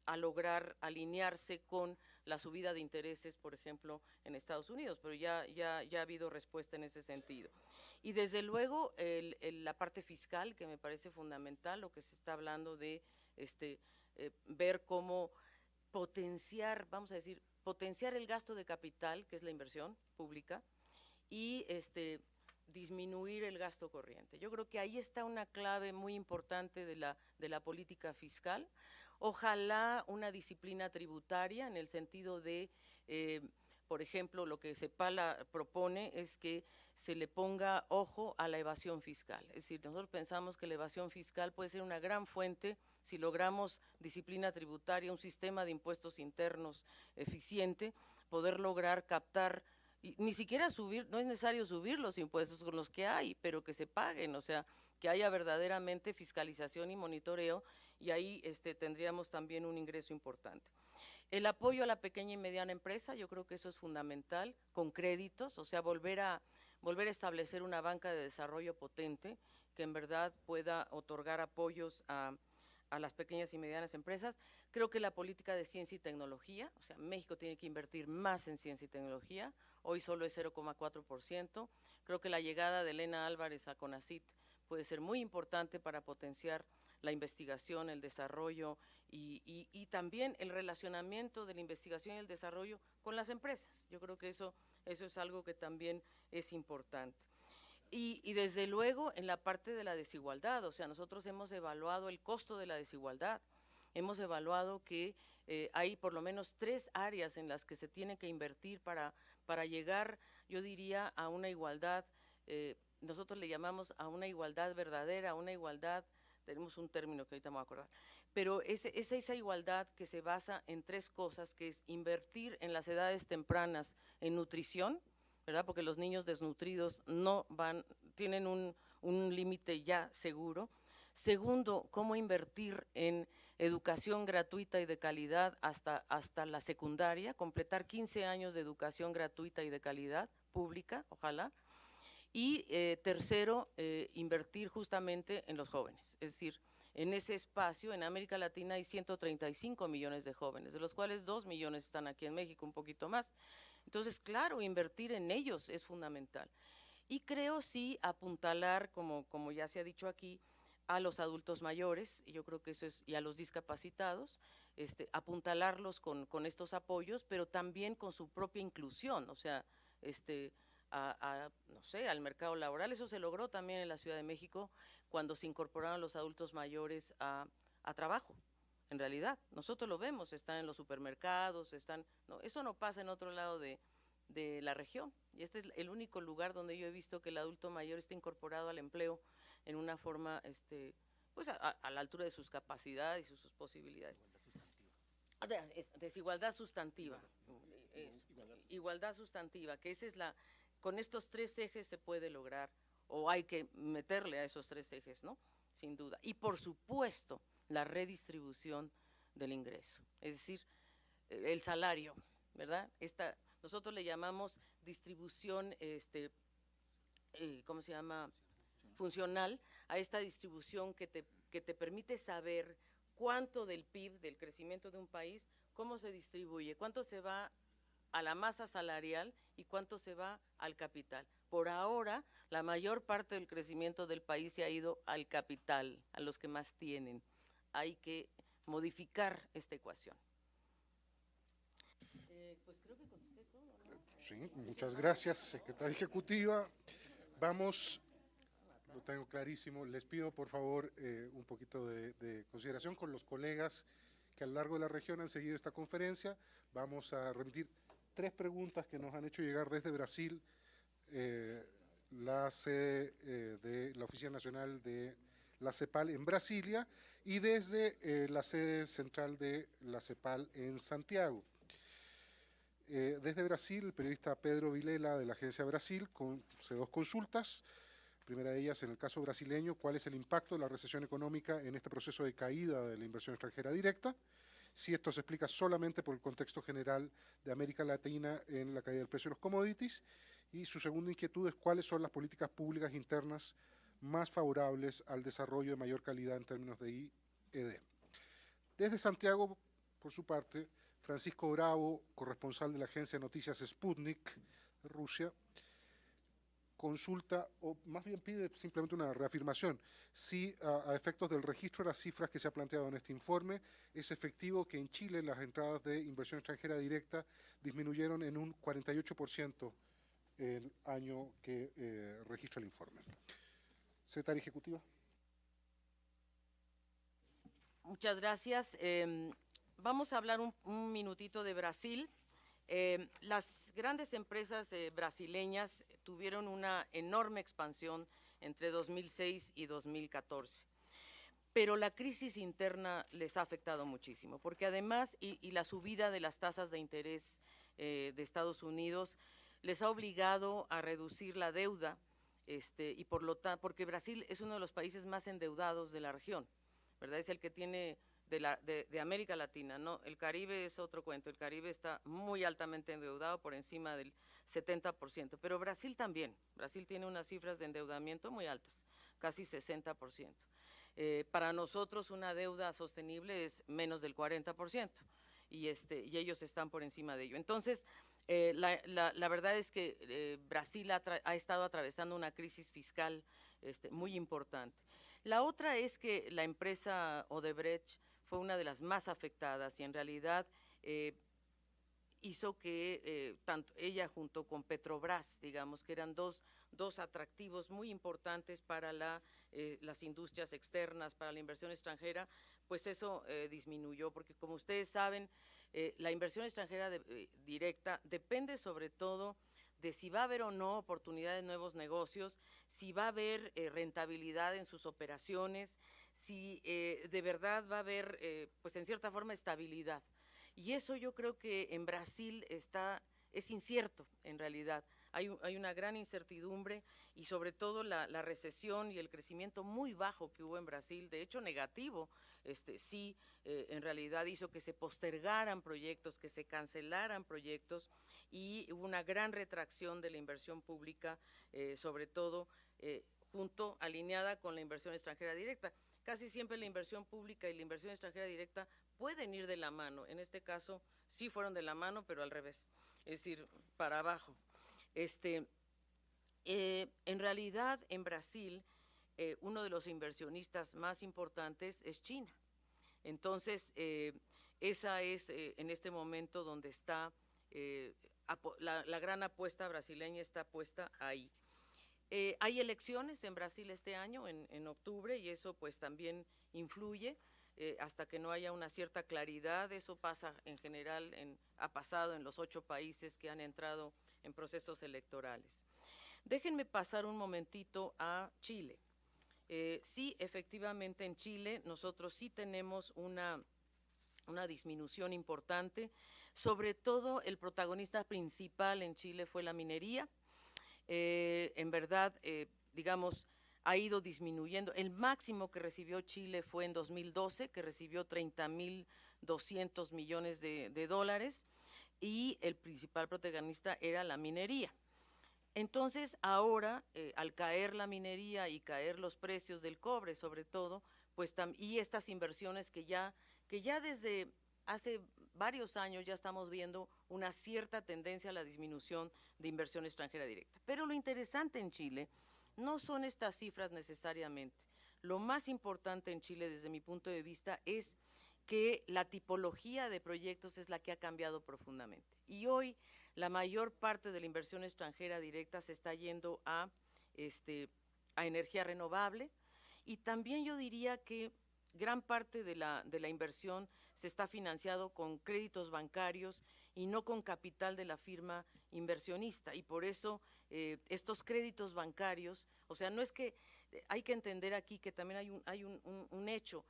a lograr alinearse con la subida de intereses, por ejemplo, en Estados Unidos, pero ya ha habido respuesta en ese sentido. Y desde luego la parte fiscal, que me parece fundamental, lo que se está hablando de ver cómo potenciar, vamos a decir, potenciar el gasto de capital, que es la inversión pública, y disminuir el gasto corriente. Yo creo que ahí está una clave muy importante de la política fiscal. Ojalá una disciplina tributaria en el sentido de, por ejemplo, lo que CEPAL propone es que se le ponga ojo a la evasión fiscal. Es decir, nosotros pensamos que la evasión fiscal puede ser una gran fuente si logramos disciplina tributaria, un sistema de impuestos internos eficiente, poder lograr captar, y ni siquiera subir, no es necesario subir los impuestos con los que hay, pero que se paguen, o sea, que haya verdaderamente fiscalización y monitoreo, y ahí tendríamos también un ingreso importante. El apoyo a la pequeña y mediana empresa, yo creo que eso es fundamental, con créditos, o sea, volver a establecer una banca de desarrollo potente que en verdad pueda otorgar apoyos a las pequeñas y medianas empresas. Creo que la política de ciencia y tecnología, o sea, México tiene que invertir más en ciencia y tecnología, hoy solo es 0,4%. Creo que la llegada de Elena Álvarez a CONACYT puede ser muy importante para potenciar la investigación, el desarrollo y también el relacionamiento de la investigación y el desarrollo con las empresas. Yo creo que eso es algo que también es importante. Y desde luego en la parte de la desigualdad, o sea, nosotros hemos evaluado el costo de la desigualdad, hemos evaluado que hay por lo menos 3 áreas en las que se tiene que invertir para llegar, yo diría, a una igualdad, nosotros le llamamos a una igualdad verdadera, a una igualdad, tenemos un término que ahorita me voy a acordar, pero es esa igualdad que se basa en 3 cosas, que es invertir en las edades tempranas en nutrición, ¿verdad? Porque los niños desnutridos tienen un límite ya seguro. Segundo, cómo invertir en educación gratuita y de calidad hasta la secundaria, completar 15 años de educación gratuita y de calidad pública, ojalá. Y tercero, invertir justamente en los jóvenes, es decir, en ese espacio. En América Latina hay 135 millones de jóvenes, de los cuales 2 millones están aquí en México, un poquito más. Entonces, claro, invertir en ellos es fundamental. Y creo sí apuntalar, como ya se ha dicho aquí, a los adultos mayores, y yo creo que eso es, y a los discapacitados, apuntalarlos con estos apoyos, pero también con su propia inclusión, o sea, no sé, al mercado laboral. Eso se logró también en la Ciudad de México cuando se incorporaron los adultos mayores a trabajo. En realidad, nosotros lo vemos, están en los supermercados, no, eso no pasa en otro lado de la región. Y este es el único lugar donde yo he visto que el adulto mayor está incorporado al empleo en una forma, pues a la altura de sus capacidades y sus posibilidades. Desigualdad sustantiva. Igualdad sustantiva, que esa es con estos 3 ejes se puede lograr, o hay que meterle a esos 3 ejes, ¿no? Sin duda. Y por supuesto, la redistribución del ingreso, es decir, el salario, ¿verdad? Nosotros le llamamos distribución, ¿cómo se llama? Funcional, a esta distribución que te permite saber cuánto del PIB, del crecimiento de un país, cómo se distribuye, cuánto se va a la masa salarial y cuánto se va al capital. Por ahora, la mayor parte del crecimiento del país se ha ido al capital, a los que más tienen. Hay que modificar esta ecuación. Pues creo que contesté todo, ¿no? Sí, muchas gracias, secretaria ejecutiva. Vamos, lo tengo clarísimo, les pido por favor un poquito de consideración con los colegas que a lo largo de la región han seguido esta conferencia. Vamos a remitir 3 preguntas que nos han hecho llegar desde Brasil, la sede de la Oficina Nacional de la CEPAL en Brasilia y desde la sede central de la CEPAL en Santiago. Desde Brasil, el periodista Pedro Vilela de la Agencia Brasil hace 2 consultas. Primera de ellas, en el caso brasileño, ¿cuál es el impacto de la recesión económica en este proceso de caída de la inversión extranjera directa? Si esto se explica solamente por el contexto general de América Latina en la caída del precio de los commodities. Y su segunda inquietud es cuáles son las políticas públicas internas más favorables al desarrollo de mayor calidad en términos de IED. Desde Santiago, por su parte, Francisco Bravo, corresponsal de la agencia de noticias Sputnik de Rusia, consulta, o más bien pide simplemente una reafirmación, si a efectos del registro de las cifras que se ha planteado en este informe, es efectivo que en Chile las entradas de inversión extranjera directa disminuyeron en un 48% el año que registra el informe. Secretaria Ejecutiva. Muchas gracias. Vamos a hablar un minutito de Brasil. Las grandes empresas brasileñas tuvieron una enorme expansión entre 2006 y 2014, pero la crisis interna les ha afectado muchísimo, porque además, y la subida de las tasas de interés de Estados Unidos les ha obligado a reducir la deuda, y por lo tanto, porque Brasil es uno de los países más endeudados de la región, ¿verdad? Es el que tiene de América Latina, ¿no? El Caribe es otro cuento, el Caribe está muy altamente endeudado, por encima del 70%, pero Brasil también, Brasil tiene unas cifras de endeudamiento muy altas, casi 60%. Para nosotros una deuda sostenible es menos del 40%, y ellos están por encima de ello. Entonces, la verdad es que Brasil ha estado atravesando una crisis fiscal muy importante. La otra es que la empresa Odebrecht fue una de las más afectadas y en realidad hizo que tanto ella junto con Petrobras, digamos, que eran dos atractivos muy importantes para las industrias externas, para la inversión extranjera, pues eso disminuyó, porque como ustedes saben, la inversión extranjera directa depende sobre todo de si va a haber o no oportunidad de nuevos negocios, si va a haber rentabilidad en sus operaciones, si de verdad va a haber, pues en cierta forma, estabilidad. Y eso yo creo que en Brasil es incierto en realidad. Hay una gran incertidumbre y sobre todo la recesión y el crecimiento muy bajo que hubo en Brasil, de hecho negativo, sí, en realidad hizo que se postergaran proyectos, que se cancelaran proyectos y hubo una gran retracción de la inversión pública, sobre todo alineada con la inversión extranjera directa. Casi siempre la inversión pública y la inversión extranjera directa pueden ir de la mano. En este caso sí fueron de la mano, pero al revés, es decir, para abajo. En realidad, en Brasil, uno de los inversionistas más importantes es China. Entonces, esa es en este momento donde está la gran apuesta brasileña, está puesta ahí. Hay elecciones en Brasil este año, en octubre, y eso pues también influye. Hasta que no haya una cierta claridad, eso pasa en general, ha pasado en los 8 países que han entrado en procesos electorales. Déjenme pasar un momentito a Chile. Sí, efectivamente en Chile nosotros sí tenemos una disminución importante, sobre todo el protagonista principal en Chile fue la minería. En verdad, digamos, ha ido disminuyendo. El máximo que recibió Chile fue en 2012, que recibió 30.200 millones de dólares, y el principal protagonista era la minería. Entonces, ahora, al caer la minería y caer los precios del cobre, sobre todo, pues y estas inversiones que ya desde hace varios años ya estamos viendo una cierta tendencia a la disminución de inversión extranjera directa. Pero lo interesante en Chile no son estas cifras necesariamente. Lo más importante en Chile, desde mi punto de vista, es que la tipología de proyectos es la que ha cambiado profundamente. Y hoy la mayor parte de la inversión extranjera directa se está yendo a energía renovable, y también yo diría que gran parte de la inversión se está financiado con créditos bancarios y no con capital de la firma inversionista, y por eso estos créditos bancarios, o sea, no es que, hay que entender aquí que también hay un hecho,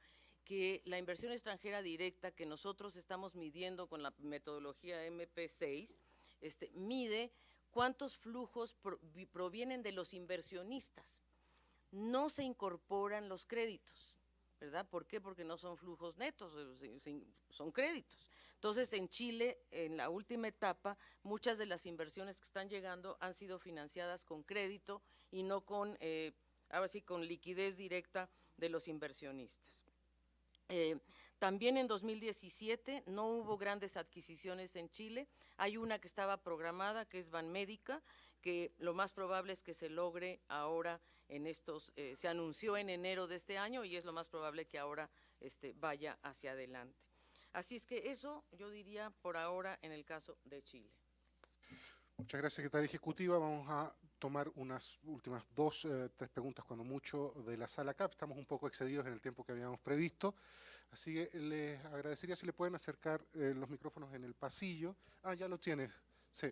que la inversión extranjera directa que nosotros estamos midiendo con la metodología MP6, mide cuántos flujos provienen de los inversionistas, no se incorporan los créditos, ¿verdad? ¿Por qué? Porque no son flujos netos, son créditos. Entonces, en Chile, en la última etapa, muchas de las inversiones que están llegando han sido financiadas con crédito y no con, ahora sí, con liquidez directa de los inversionistas. También en 2017 no hubo grandes adquisiciones en Chile. Hay una que estaba programada, que es Banmédica, que lo más probable es que se logre ahora en estos, se anunció en enero de este año y es lo más probable que ahora vaya hacia adelante. Así es que eso yo diría por ahora en el caso de Chile. Muchas gracias, secretaria ejecutiva. Vamos a tomar unas últimas 2, 3 preguntas, cuando mucho, de la sala CAP. Estamos un poco excedidos en el tiempo que habíamos previsto. Así que les agradecería si le pueden acercar los micrófonos en el pasillo. Ah, ya lo tienes. Sí.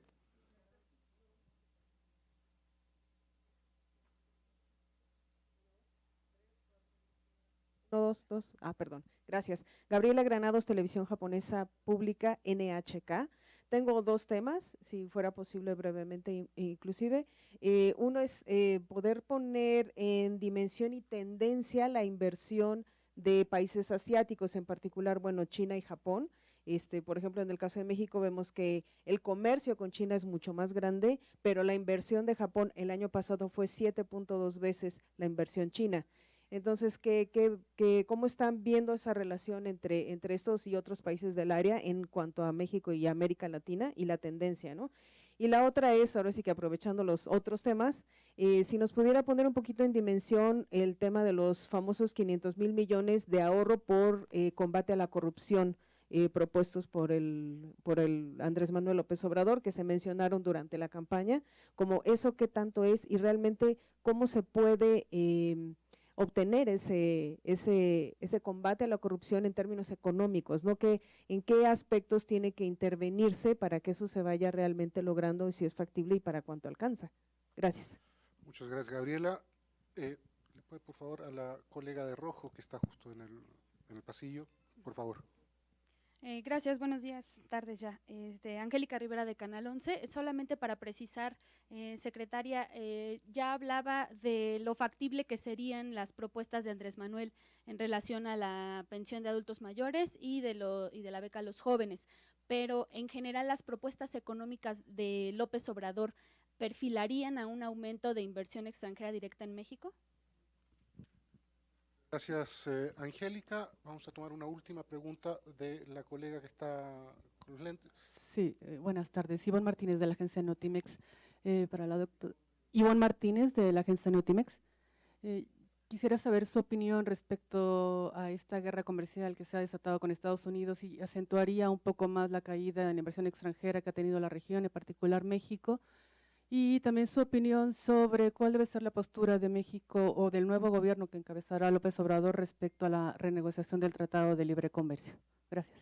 Perdón, gracias. Gabriela Granados, Televisión Japonesa Pública, NHK. Tengo 2 temas, si fuera posible brevemente inclusive. Uno es poder poner en dimensión y tendencia la inversión de países asiáticos, en particular, bueno, China y Japón. Por ejemplo, en el caso de México vemos que el comercio con China es mucho más grande, pero la inversión de Japón el año pasado fue 7.2 veces la inversión china. Entonces, ¿cómo están viendo esa relación entre estos y otros países del área en cuanto a México y América Latina y la tendencia, ¿no? Y la otra es, ahora sí que aprovechando los otros temas, si nos pudiera poner un poquito en dimensión el tema de los famosos 500,000 millones de ahorro por combate a la corrupción propuestos por el Andrés Manuel López Obrador, que se mencionaron durante la campaña, como eso qué tanto es y realmente cómo se puede obtener ese combate a la corrupción en términos económicos, ¿no? ¿En qué aspectos tiene que intervenirse para que eso se vaya realmente logrando y si es factible y para cuánto alcanza? Gracias. Muchas gracias, Gabriela. ¿Le puede, por favor, a la colega de rojo que está justo en el pasillo? Por favor. Gracias, buenos días, tardes ya. Angélica Rivera de Canal 11. Solamente para precisar, secretaria, ya hablaba de lo factible que serían las propuestas de Andrés Manuel en relación a la pensión de adultos mayores y de la beca a los jóvenes, pero en general las propuestas económicas de López Obrador perfilarían a un aumento de inversión extranjera directa en México. Gracias, Angélica. Vamos a tomar una última pregunta de la colega que está con los lentes. Sí, buenas tardes. Ivonne Martínez de la agencia Notimex. Para la doctora Ivonne Martínez de la agencia Notimex. Quisiera saber su opinión respecto a esta guerra comercial que se ha desatado con Estados Unidos y acentuaría un poco más la caída en inversión extranjera que ha tenido la región, en particular México. Y también su opinión sobre cuál debe ser la postura de México o del nuevo gobierno que encabezará López Obrador respecto a la renegociación del Tratado de Libre Comercio. Gracias.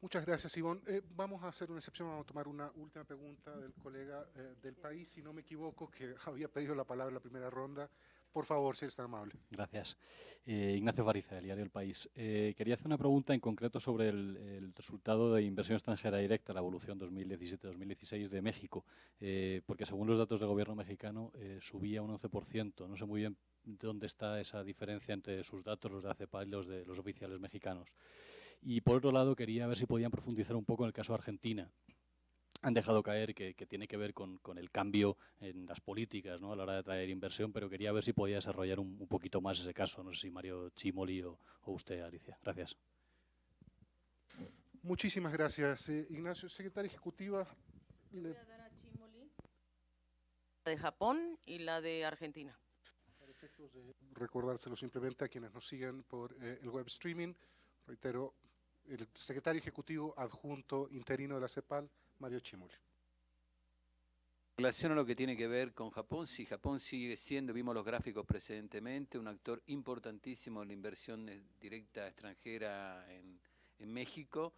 Muchas gracias, Ivonne. Vamos a hacer una excepción, vamos a tomar una última pregunta del colega del país, si no me equivoco, que había pedido la palabra en la primera ronda. Por favor, si eres tan amable. Gracias. Ignacio Fariza, del diario El País. Quería hacer una pregunta en concreto sobre el resultado de inversión extranjera directa, la evolución 2017-2016 de México, porque según los datos del gobierno mexicano subía un 11%. No sé muy bien dónde está esa diferencia entre sus datos, los de ACEPAL y los de los oficiales mexicanos. Y por otro lado, quería ver si podían profundizar un poco en el caso de Argentina. Han dejado caer que tiene que ver con el cambio en las políticas, ¿no?, a la hora de traer inversión, pero quería ver si podía desarrollar un poquito más ese caso. No sé si Mario Cimoli o usted, Alicia. Gracias. Muchísimas gracias, Ignacio. Secretaria Ejecutiva. Le voy a dar a Cimoli la de Japón y la de Argentina. Para efectos de recordárselo simplemente a quienes nos siguen por el web streaming, reitero, el secretario ejecutivo adjunto interino de la CEPAL, Mario Cimoli. En relación a lo que tiene que ver con Japón, sí, Japón sigue siendo, vimos los gráficos precedentemente, un actor importantísimo en la inversión directa extranjera en México.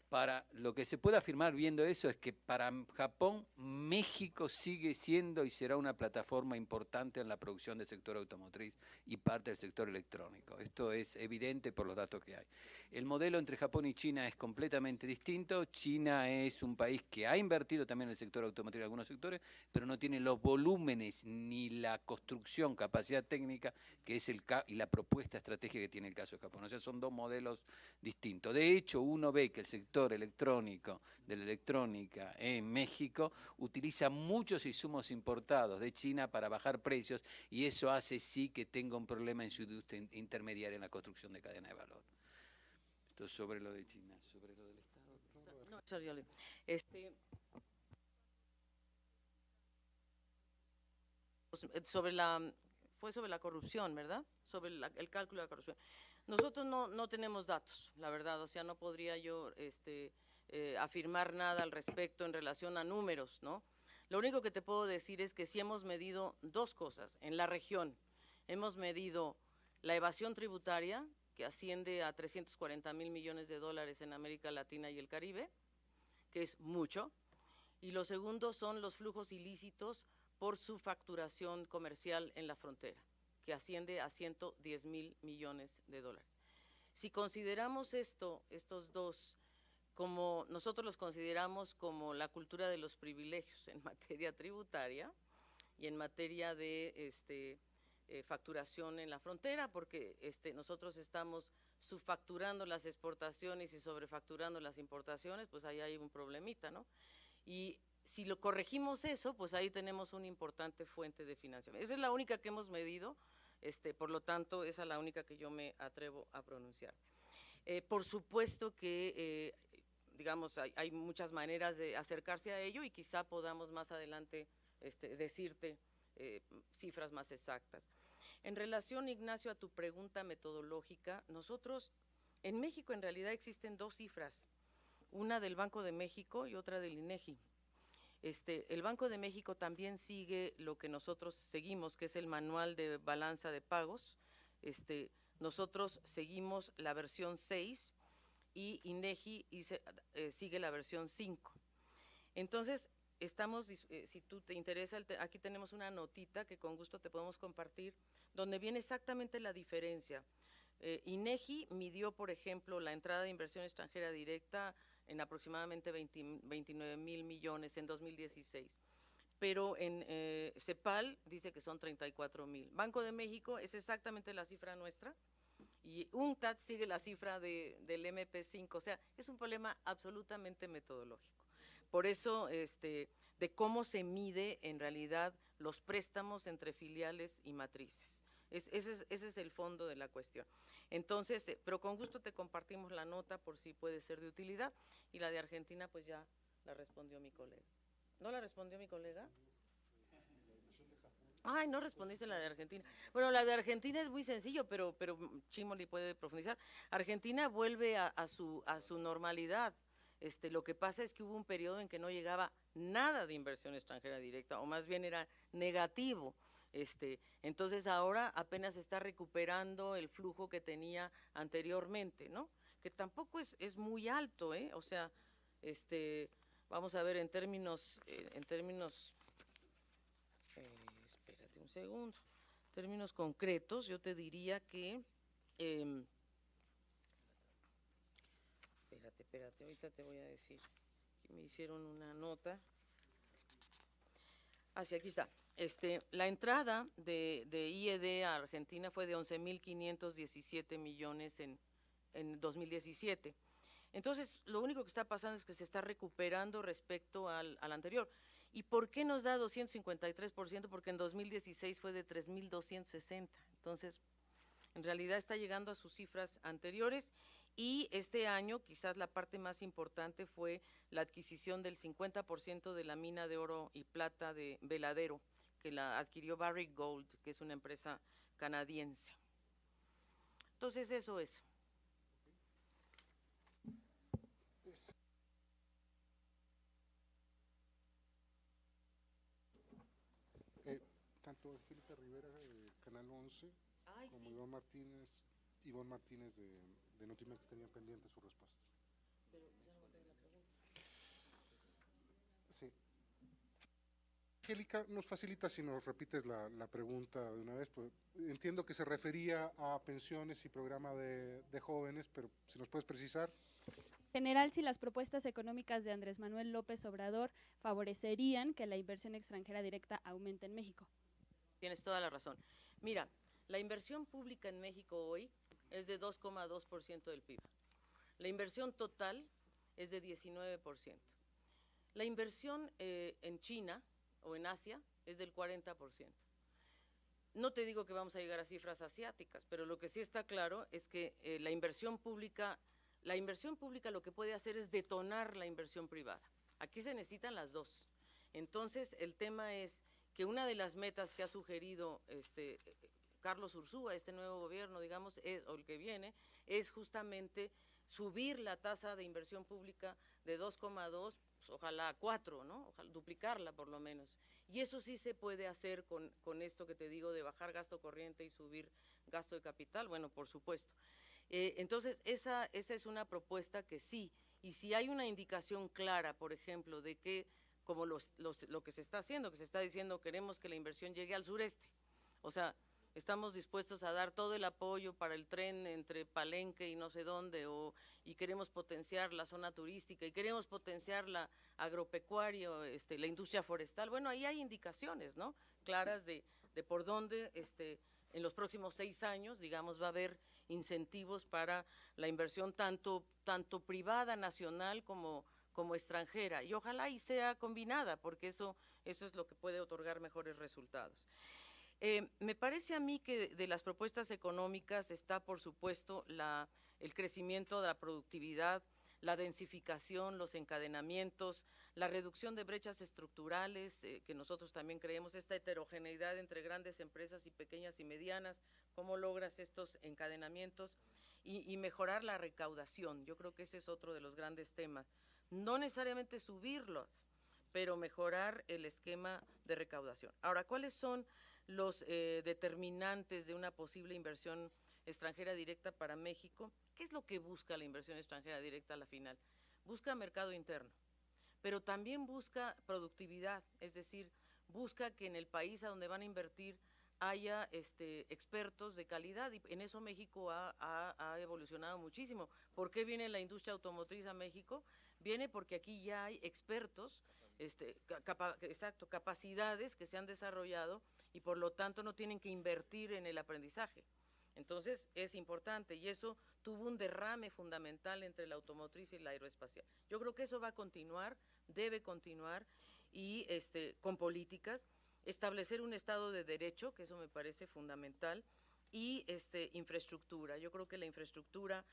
Para lo que se puede afirmar viendo eso es que para Japón, México sigue siendo y será una plataforma importante en la producción del sector automotriz y parte del sector electrónico. Esto es evidente por los datos que hay. El modelo entre Japón y China es completamente distinto. China es un país que ha invertido también en el sector automotriz en algunos sectores, pero no tiene los volúmenes ni la construcción, capacidad técnica que es y la propuesta estratégica que tiene el caso de Japón. O sea, son dos modelos distintos. De hecho, uno ve que el sector electrónico de la electrónica en México utiliza muchos insumos importados de China para bajar precios y eso hace sí que tenga un problema en su industria intermediaria en la construcción de cadena de valor. Esto es sobre lo de China, sobre lo del Estado. No, sorry, fue sobre la corrupción, ¿verdad? Sobre el cálculo de la corrupción. Nosotros no tenemos datos, la verdad, o sea, no podría yo afirmar nada al respecto en relación a números, ¿no? Lo único que te puedo decir es que sí hemos medido dos cosas en la región. Hemos medido la evasión tributaria, que asciende a 340,000 millones de dólares en América Latina y el Caribe, que es mucho. Y lo segundo son los flujos ilícitos por su facturación comercial en la frontera, que asciende a 110,000 millones de dólares. Si consideramos estos dos, como nosotros los consideramos como la cultura de los privilegios en materia tributaria y en materia de facturación en la frontera, porque nosotros estamos subfacturando las exportaciones y sobrefacturando las importaciones, pues ahí hay un problemita, ¿no? Y si lo corregimos eso, pues ahí tenemos una importante fuente de financiamiento. Esa es la única que hemos medido, por lo tanto, esa es la única que yo me atrevo a pronunciar. Por supuesto que digamos, hay muchas maneras de acercarse a ello y quizá podamos más adelante decirte cifras más exactas. En relación, Ignacio, a tu pregunta metodológica, nosotros, en México en realidad existen dos cifras, una del Banco de México y otra del INEGI. El Banco de México también sigue lo que nosotros seguimos, que es el manual de balanza de pagos. Nosotros seguimos la versión 6 y INEGI sigue la versión 5. Entonces, si tú te interesa, aquí tenemos una notita que con gusto te podemos compartir, donde viene exactamente la diferencia. INEGI midió, por ejemplo, la entrada de inversión extranjera directa en aproximadamente 29,000 millones en 2016. Pero en CEPAL dice que son 34,000. Banco de México es exactamente la cifra nuestra y UNCTAD sigue la cifra del MP5. O sea, es un problema absolutamente metodológico. Por eso, de cómo se mide en realidad los préstamos entre filiales y matrices. Ese es el fondo de la cuestión. Entonces, pero con gusto te compartimos la nota por si puede ser de utilidad, y la de Argentina pues ya la respondió mi colega. ¿No la respondió mi colega? Ay, no respondiste la de Argentina. Bueno, la de Argentina es muy sencillo, pero Chimoli puede profundizar. Argentina vuelve a su normalidad. Lo que pasa es que hubo un periodo en que no llegaba nada de inversión extranjera directa, o más bien era negativo. Entonces ahora apenas está recuperando el flujo que tenía anteriormente, ¿no? Que tampoco es muy alto, ¿eh? O sea, vamos a ver en términos, espérate un segundo, en términos concretos, yo te diría que, espérate, ahorita te voy a decir, que me hicieron una nota. Así, aquí está. La entrada de IED a Argentina fue de 11,517 millones en 2017. Entonces, lo único que está pasando es que se está recuperando respecto al anterior. ¿Y por qué nos da 253%? Porque en 2016 fue de 3,260. Entonces, en realidad está llegando a sus cifras anteriores. Y este año quizás la parte más importante fue la adquisición del 50% de la mina de oro y plata de Veladero, que la adquirió Barrick Gold, que es una empresa canadiense. Entonces eso es. Tanto Angélica Rivera de Canal 11 como sí. Ivonne Martínez de Notimex tenían pendiente su respuesta. Pero ya no volví a la pregunta. Sí. Angélica, ¿nos facilita si nos repites la pregunta de una vez? Pues, entiendo que se refería a pensiones y programa de jóvenes, pero si nos puedes precisar. General, si las propuestas económicas de Andrés Manuel López Obrador favorecerían que la inversión extranjera directa aumente en México. Tienes toda la razón. Mira, la inversión pública en México hoy es de 2,2% del PIB. La inversión total es de 19%. La inversión en China o en Asia es del 40%. No te digo que vamos a llegar a cifras asiáticas, pero lo que sí está claro es que la inversión pública lo que puede hacer es detonar la inversión privada. Aquí se necesitan las dos. Entonces, el tema es que una de las metas que ha sugerido Carlos Ursúa, este nuevo gobierno, digamos, o el que viene, es justamente subir la tasa de inversión pública de 2,2, pues, ojalá a 4, ¿no? Ojalá duplicarla por lo menos. Y eso sí se puede hacer con esto que te digo de bajar gasto corriente y subir gasto de capital, bueno, por supuesto. Entonces, esa es una propuesta que sí, y si hay una indicación clara, por ejemplo, de que, como lo que se está haciendo, que se está diciendo, queremos que la inversión llegue al sureste, o sea, estamos dispuestos a dar todo el apoyo para el tren entre Palenque y no sé dónde, y queremos potenciar la zona turística, y queremos potenciar la agropecuario, la industria forestal. Bueno, ahí hay indicaciones, ¿no?, claras de por dónde, en los próximos 6 años, digamos, va a haber incentivos para la inversión tanto privada, nacional, como extranjera, y ojalá y sea combinada, porque eso es lo que puede otorgar mejores resultados. Me parece a mí que de las propuestas económicas está, por supuesto, el crecimiento de la productividad, la densificación, los encadenamientos, la reducción de brechas estructurales, que nosotros también creemos, esta heterogeneidad entre grandes empresas y pequeñas y medianas, cómo logras estos encadenamientos y mejorar la recaudación. Yo creo que ese es otro de los grandes temas. No necesariamente subirlos, pero mejorar el esquema de recaudación. Ahora, ¿cuáles son los determinantes de una posible inversión extranjera directa para México? ¿Qué es lo que busca la inversión extranjera directa a la final? Busca mercado interno, pero también busca productividad, es decir, busca que en el país a donde van a invertir haya expertos de calidad, y en eso México ha evolucionado muchísimo. ¿Por qué viene la industria automotriz a México? Viene porque aquí ya hay expertos, capacidades que se han desarrollado y por lo tanto no tienen que invertir en el aprendizaje. Entonces es importante y eso tuvo un derrame fundamental entre la automotriz y la aeroespacial. Yo creo que eso va a continuar, debe continuar y con políticas, establecer un Estado de Derecho, que eso me parece fundamental, y infraestructura. Yo creo que la infraestructura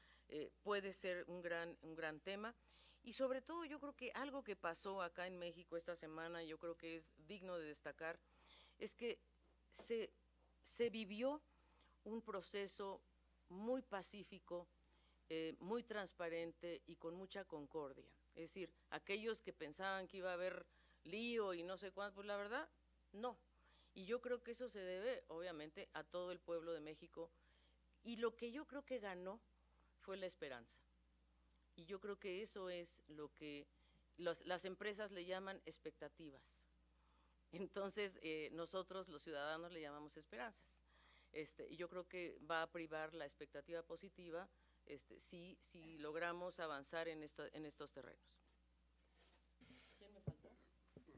puede ser un gran tema. Y sobre todo yo creo que algo que pasó acá en México esta semana, yo creo que es digno de destacar, es que se vivió un proceso muy pacífico, muy transparente y con mucha concordia. Es decir, aquellos que pensaban que iba a haber lío y no sé cuánto, pues la verdad, no. Y yo creo que eso se debe, obviamente, a todo el pueblo de México. Y lo que yo creo que ganó fue la esperanza. Y yo creo que eso es lo que las empresas le llaman expectativas. Entonces, nosotros los ciudadanos le llamamos esperanzas. Y yo creo que va a privar la expectativa positiva si logramos avanzar en estos terrenos. ¿Quién me falta?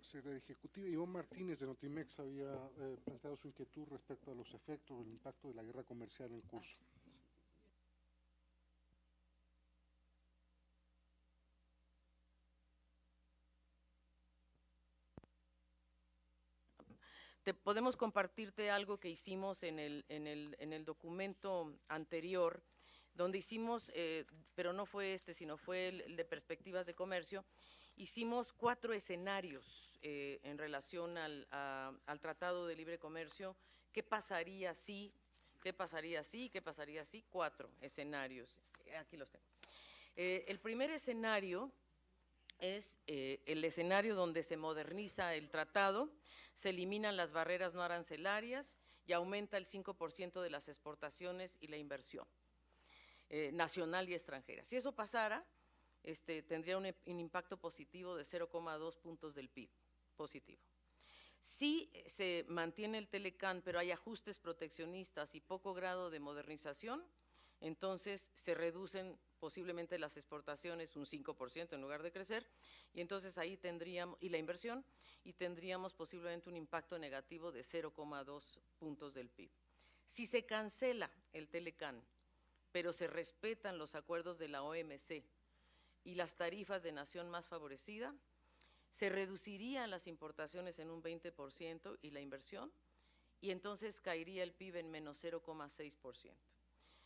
Secretaria Ejecutiva, Ivonne Martínez de Notimex había planteado su inquietud respecto a los efectos o el impacto de la guerra comercial en curso. Podemos compartirte algo que hicimos en el documento anterior, donde hicimos, pero no fue sino fue el de perspectivas de comercio. Hicimos 4 escenarios en relación al Tratado de Libre Comercio. ¿Qué pasaría si? ¿Qué pasaría si? ¿Qué pasaría si? 4 escenarios. Aquí los tengo. El primer escenario es el escenario donde se moderniza el tratado, se eliminan las barreras no arancelarias y aumenta el 5% de las exportaciones y la inversión nacional y extranjera. Si eso pasara, tendría un impacto positivo de 0,2 puntos del PIB positivo. Si se mantiene el Telecán, pero hay ajustes proteccionistas y poco grado de modernización, entonces se reducen posiblemente las exportaciones un 5% en lugar de crecer, y entonces ahí tendríamos, y la inversión, y tendríamos posiblemente un impacto negativo de 0,2 puntos del PIB. Si se cancela el Telecán, pero se respetan los acuerdos de la OMC y las tarifas de nación más favorecida, se reducirían las importaciones en un 20% y la inversión, y entonces caería el PIB en menos 0,6%.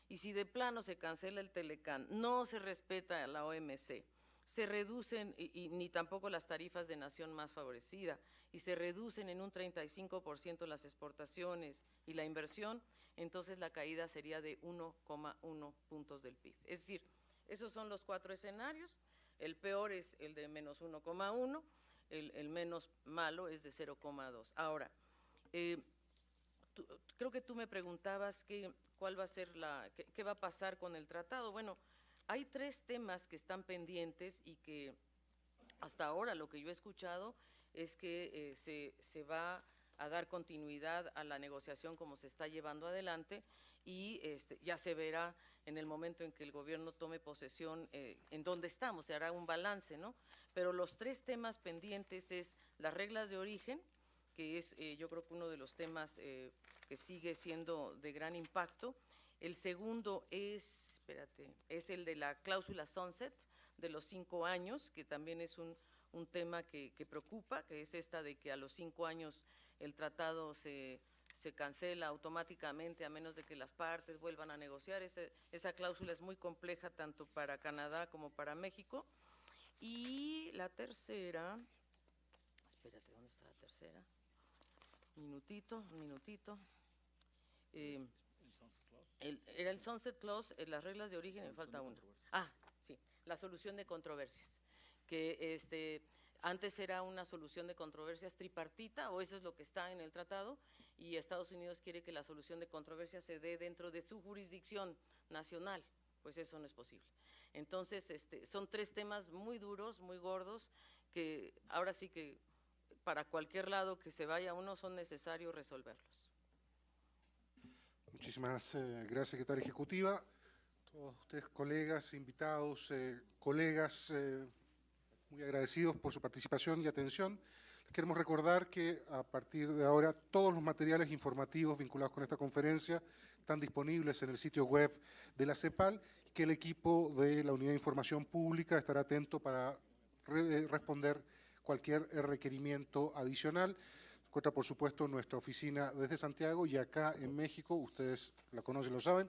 Y si de plano se cancela el Telecán, no se respeta la OMC, se reducen, ni tampoco las tarifas de nación más favorecida, y se reducen en un 35% las exportaciones y la inversión, entonces la caída sería de 1,1 puntos del PIB. Es decir, esos son los 4 escenarios. El peor es el de menos 1,1, el menos malo es de 0,2. Ahora, creo que tú me preguntabas cuál va a ser qué va a pasar con el tratado. Bueno, hay 3 temas que están pendientes y que hasta ahora lo que yo he escuchado es que se va a dar continuidad a la negociación como se está llevando adelante y ya se verá en el momento en que el gobierno tome posesión en dónde estamos, se hará un balance, ¿no? Pero los 3 temas pendientes es las reglas de origen, que es yo creo que uno de los temas que sigue siendo de gran impacto. El segundo es el de la cláusula sunset de los 5 años, que también es un tema que preocupa, que es esta de que a los 5 años el tratado se se cancela automáticamente a menos de que las partes vuelvan a negociar. Esa cláusula es muy compleja tanto para Canadá como para México. Y la tercera, espérate, ¿dónde está la tercera? Un minutito. Era el Sunset Clause, las reglas de origen, me falta una. Ah, sí, la solución de controversias, que antes era una solución de controversias tripartita, o eso es lo que está en el tratado, y Estados Unidos quiere que la solución de controversias se dé dentro de su jurisdicción nacional, pues eso no es posible. Entonces, son 3 temas muy duros, muy gordos, que ahora sí que para cualquier lado que se vaya uno son necesarios resolverlos. Muchísimas gracias, secretaria ejecutiva. Todos ustedes, colegas, invitados, colegas, muy agradecidos por su participación y atención. Les queremos recordar que a partir de ahora todos los materiales informativos vinculados con esta conferencia están disponibles en el sitio web de la CEPAL, que el equipo de la Unidad de Información Pública estará atento para responder cualquier requerimiento adicional. Encuentra, por supuesto, nuestra oficina desde Santiago, y acá en México, ustedes la conocen, lo saben,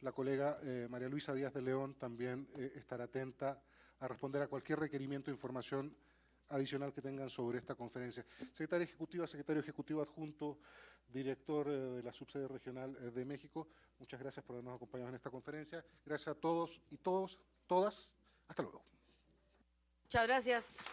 la colega María Luisa Díaz de León también estará atenta a responder a cualquier requerimiento de información adicional que tengan sobre esta conferencia. Secretaria ejecutiva, secretario ejecutivo adjunto, director de la subsede regional de México, muchas gracias por habernos acompañado en esta conferencia. Gracias a todos y todas. Hasta luego. Muchas gracias.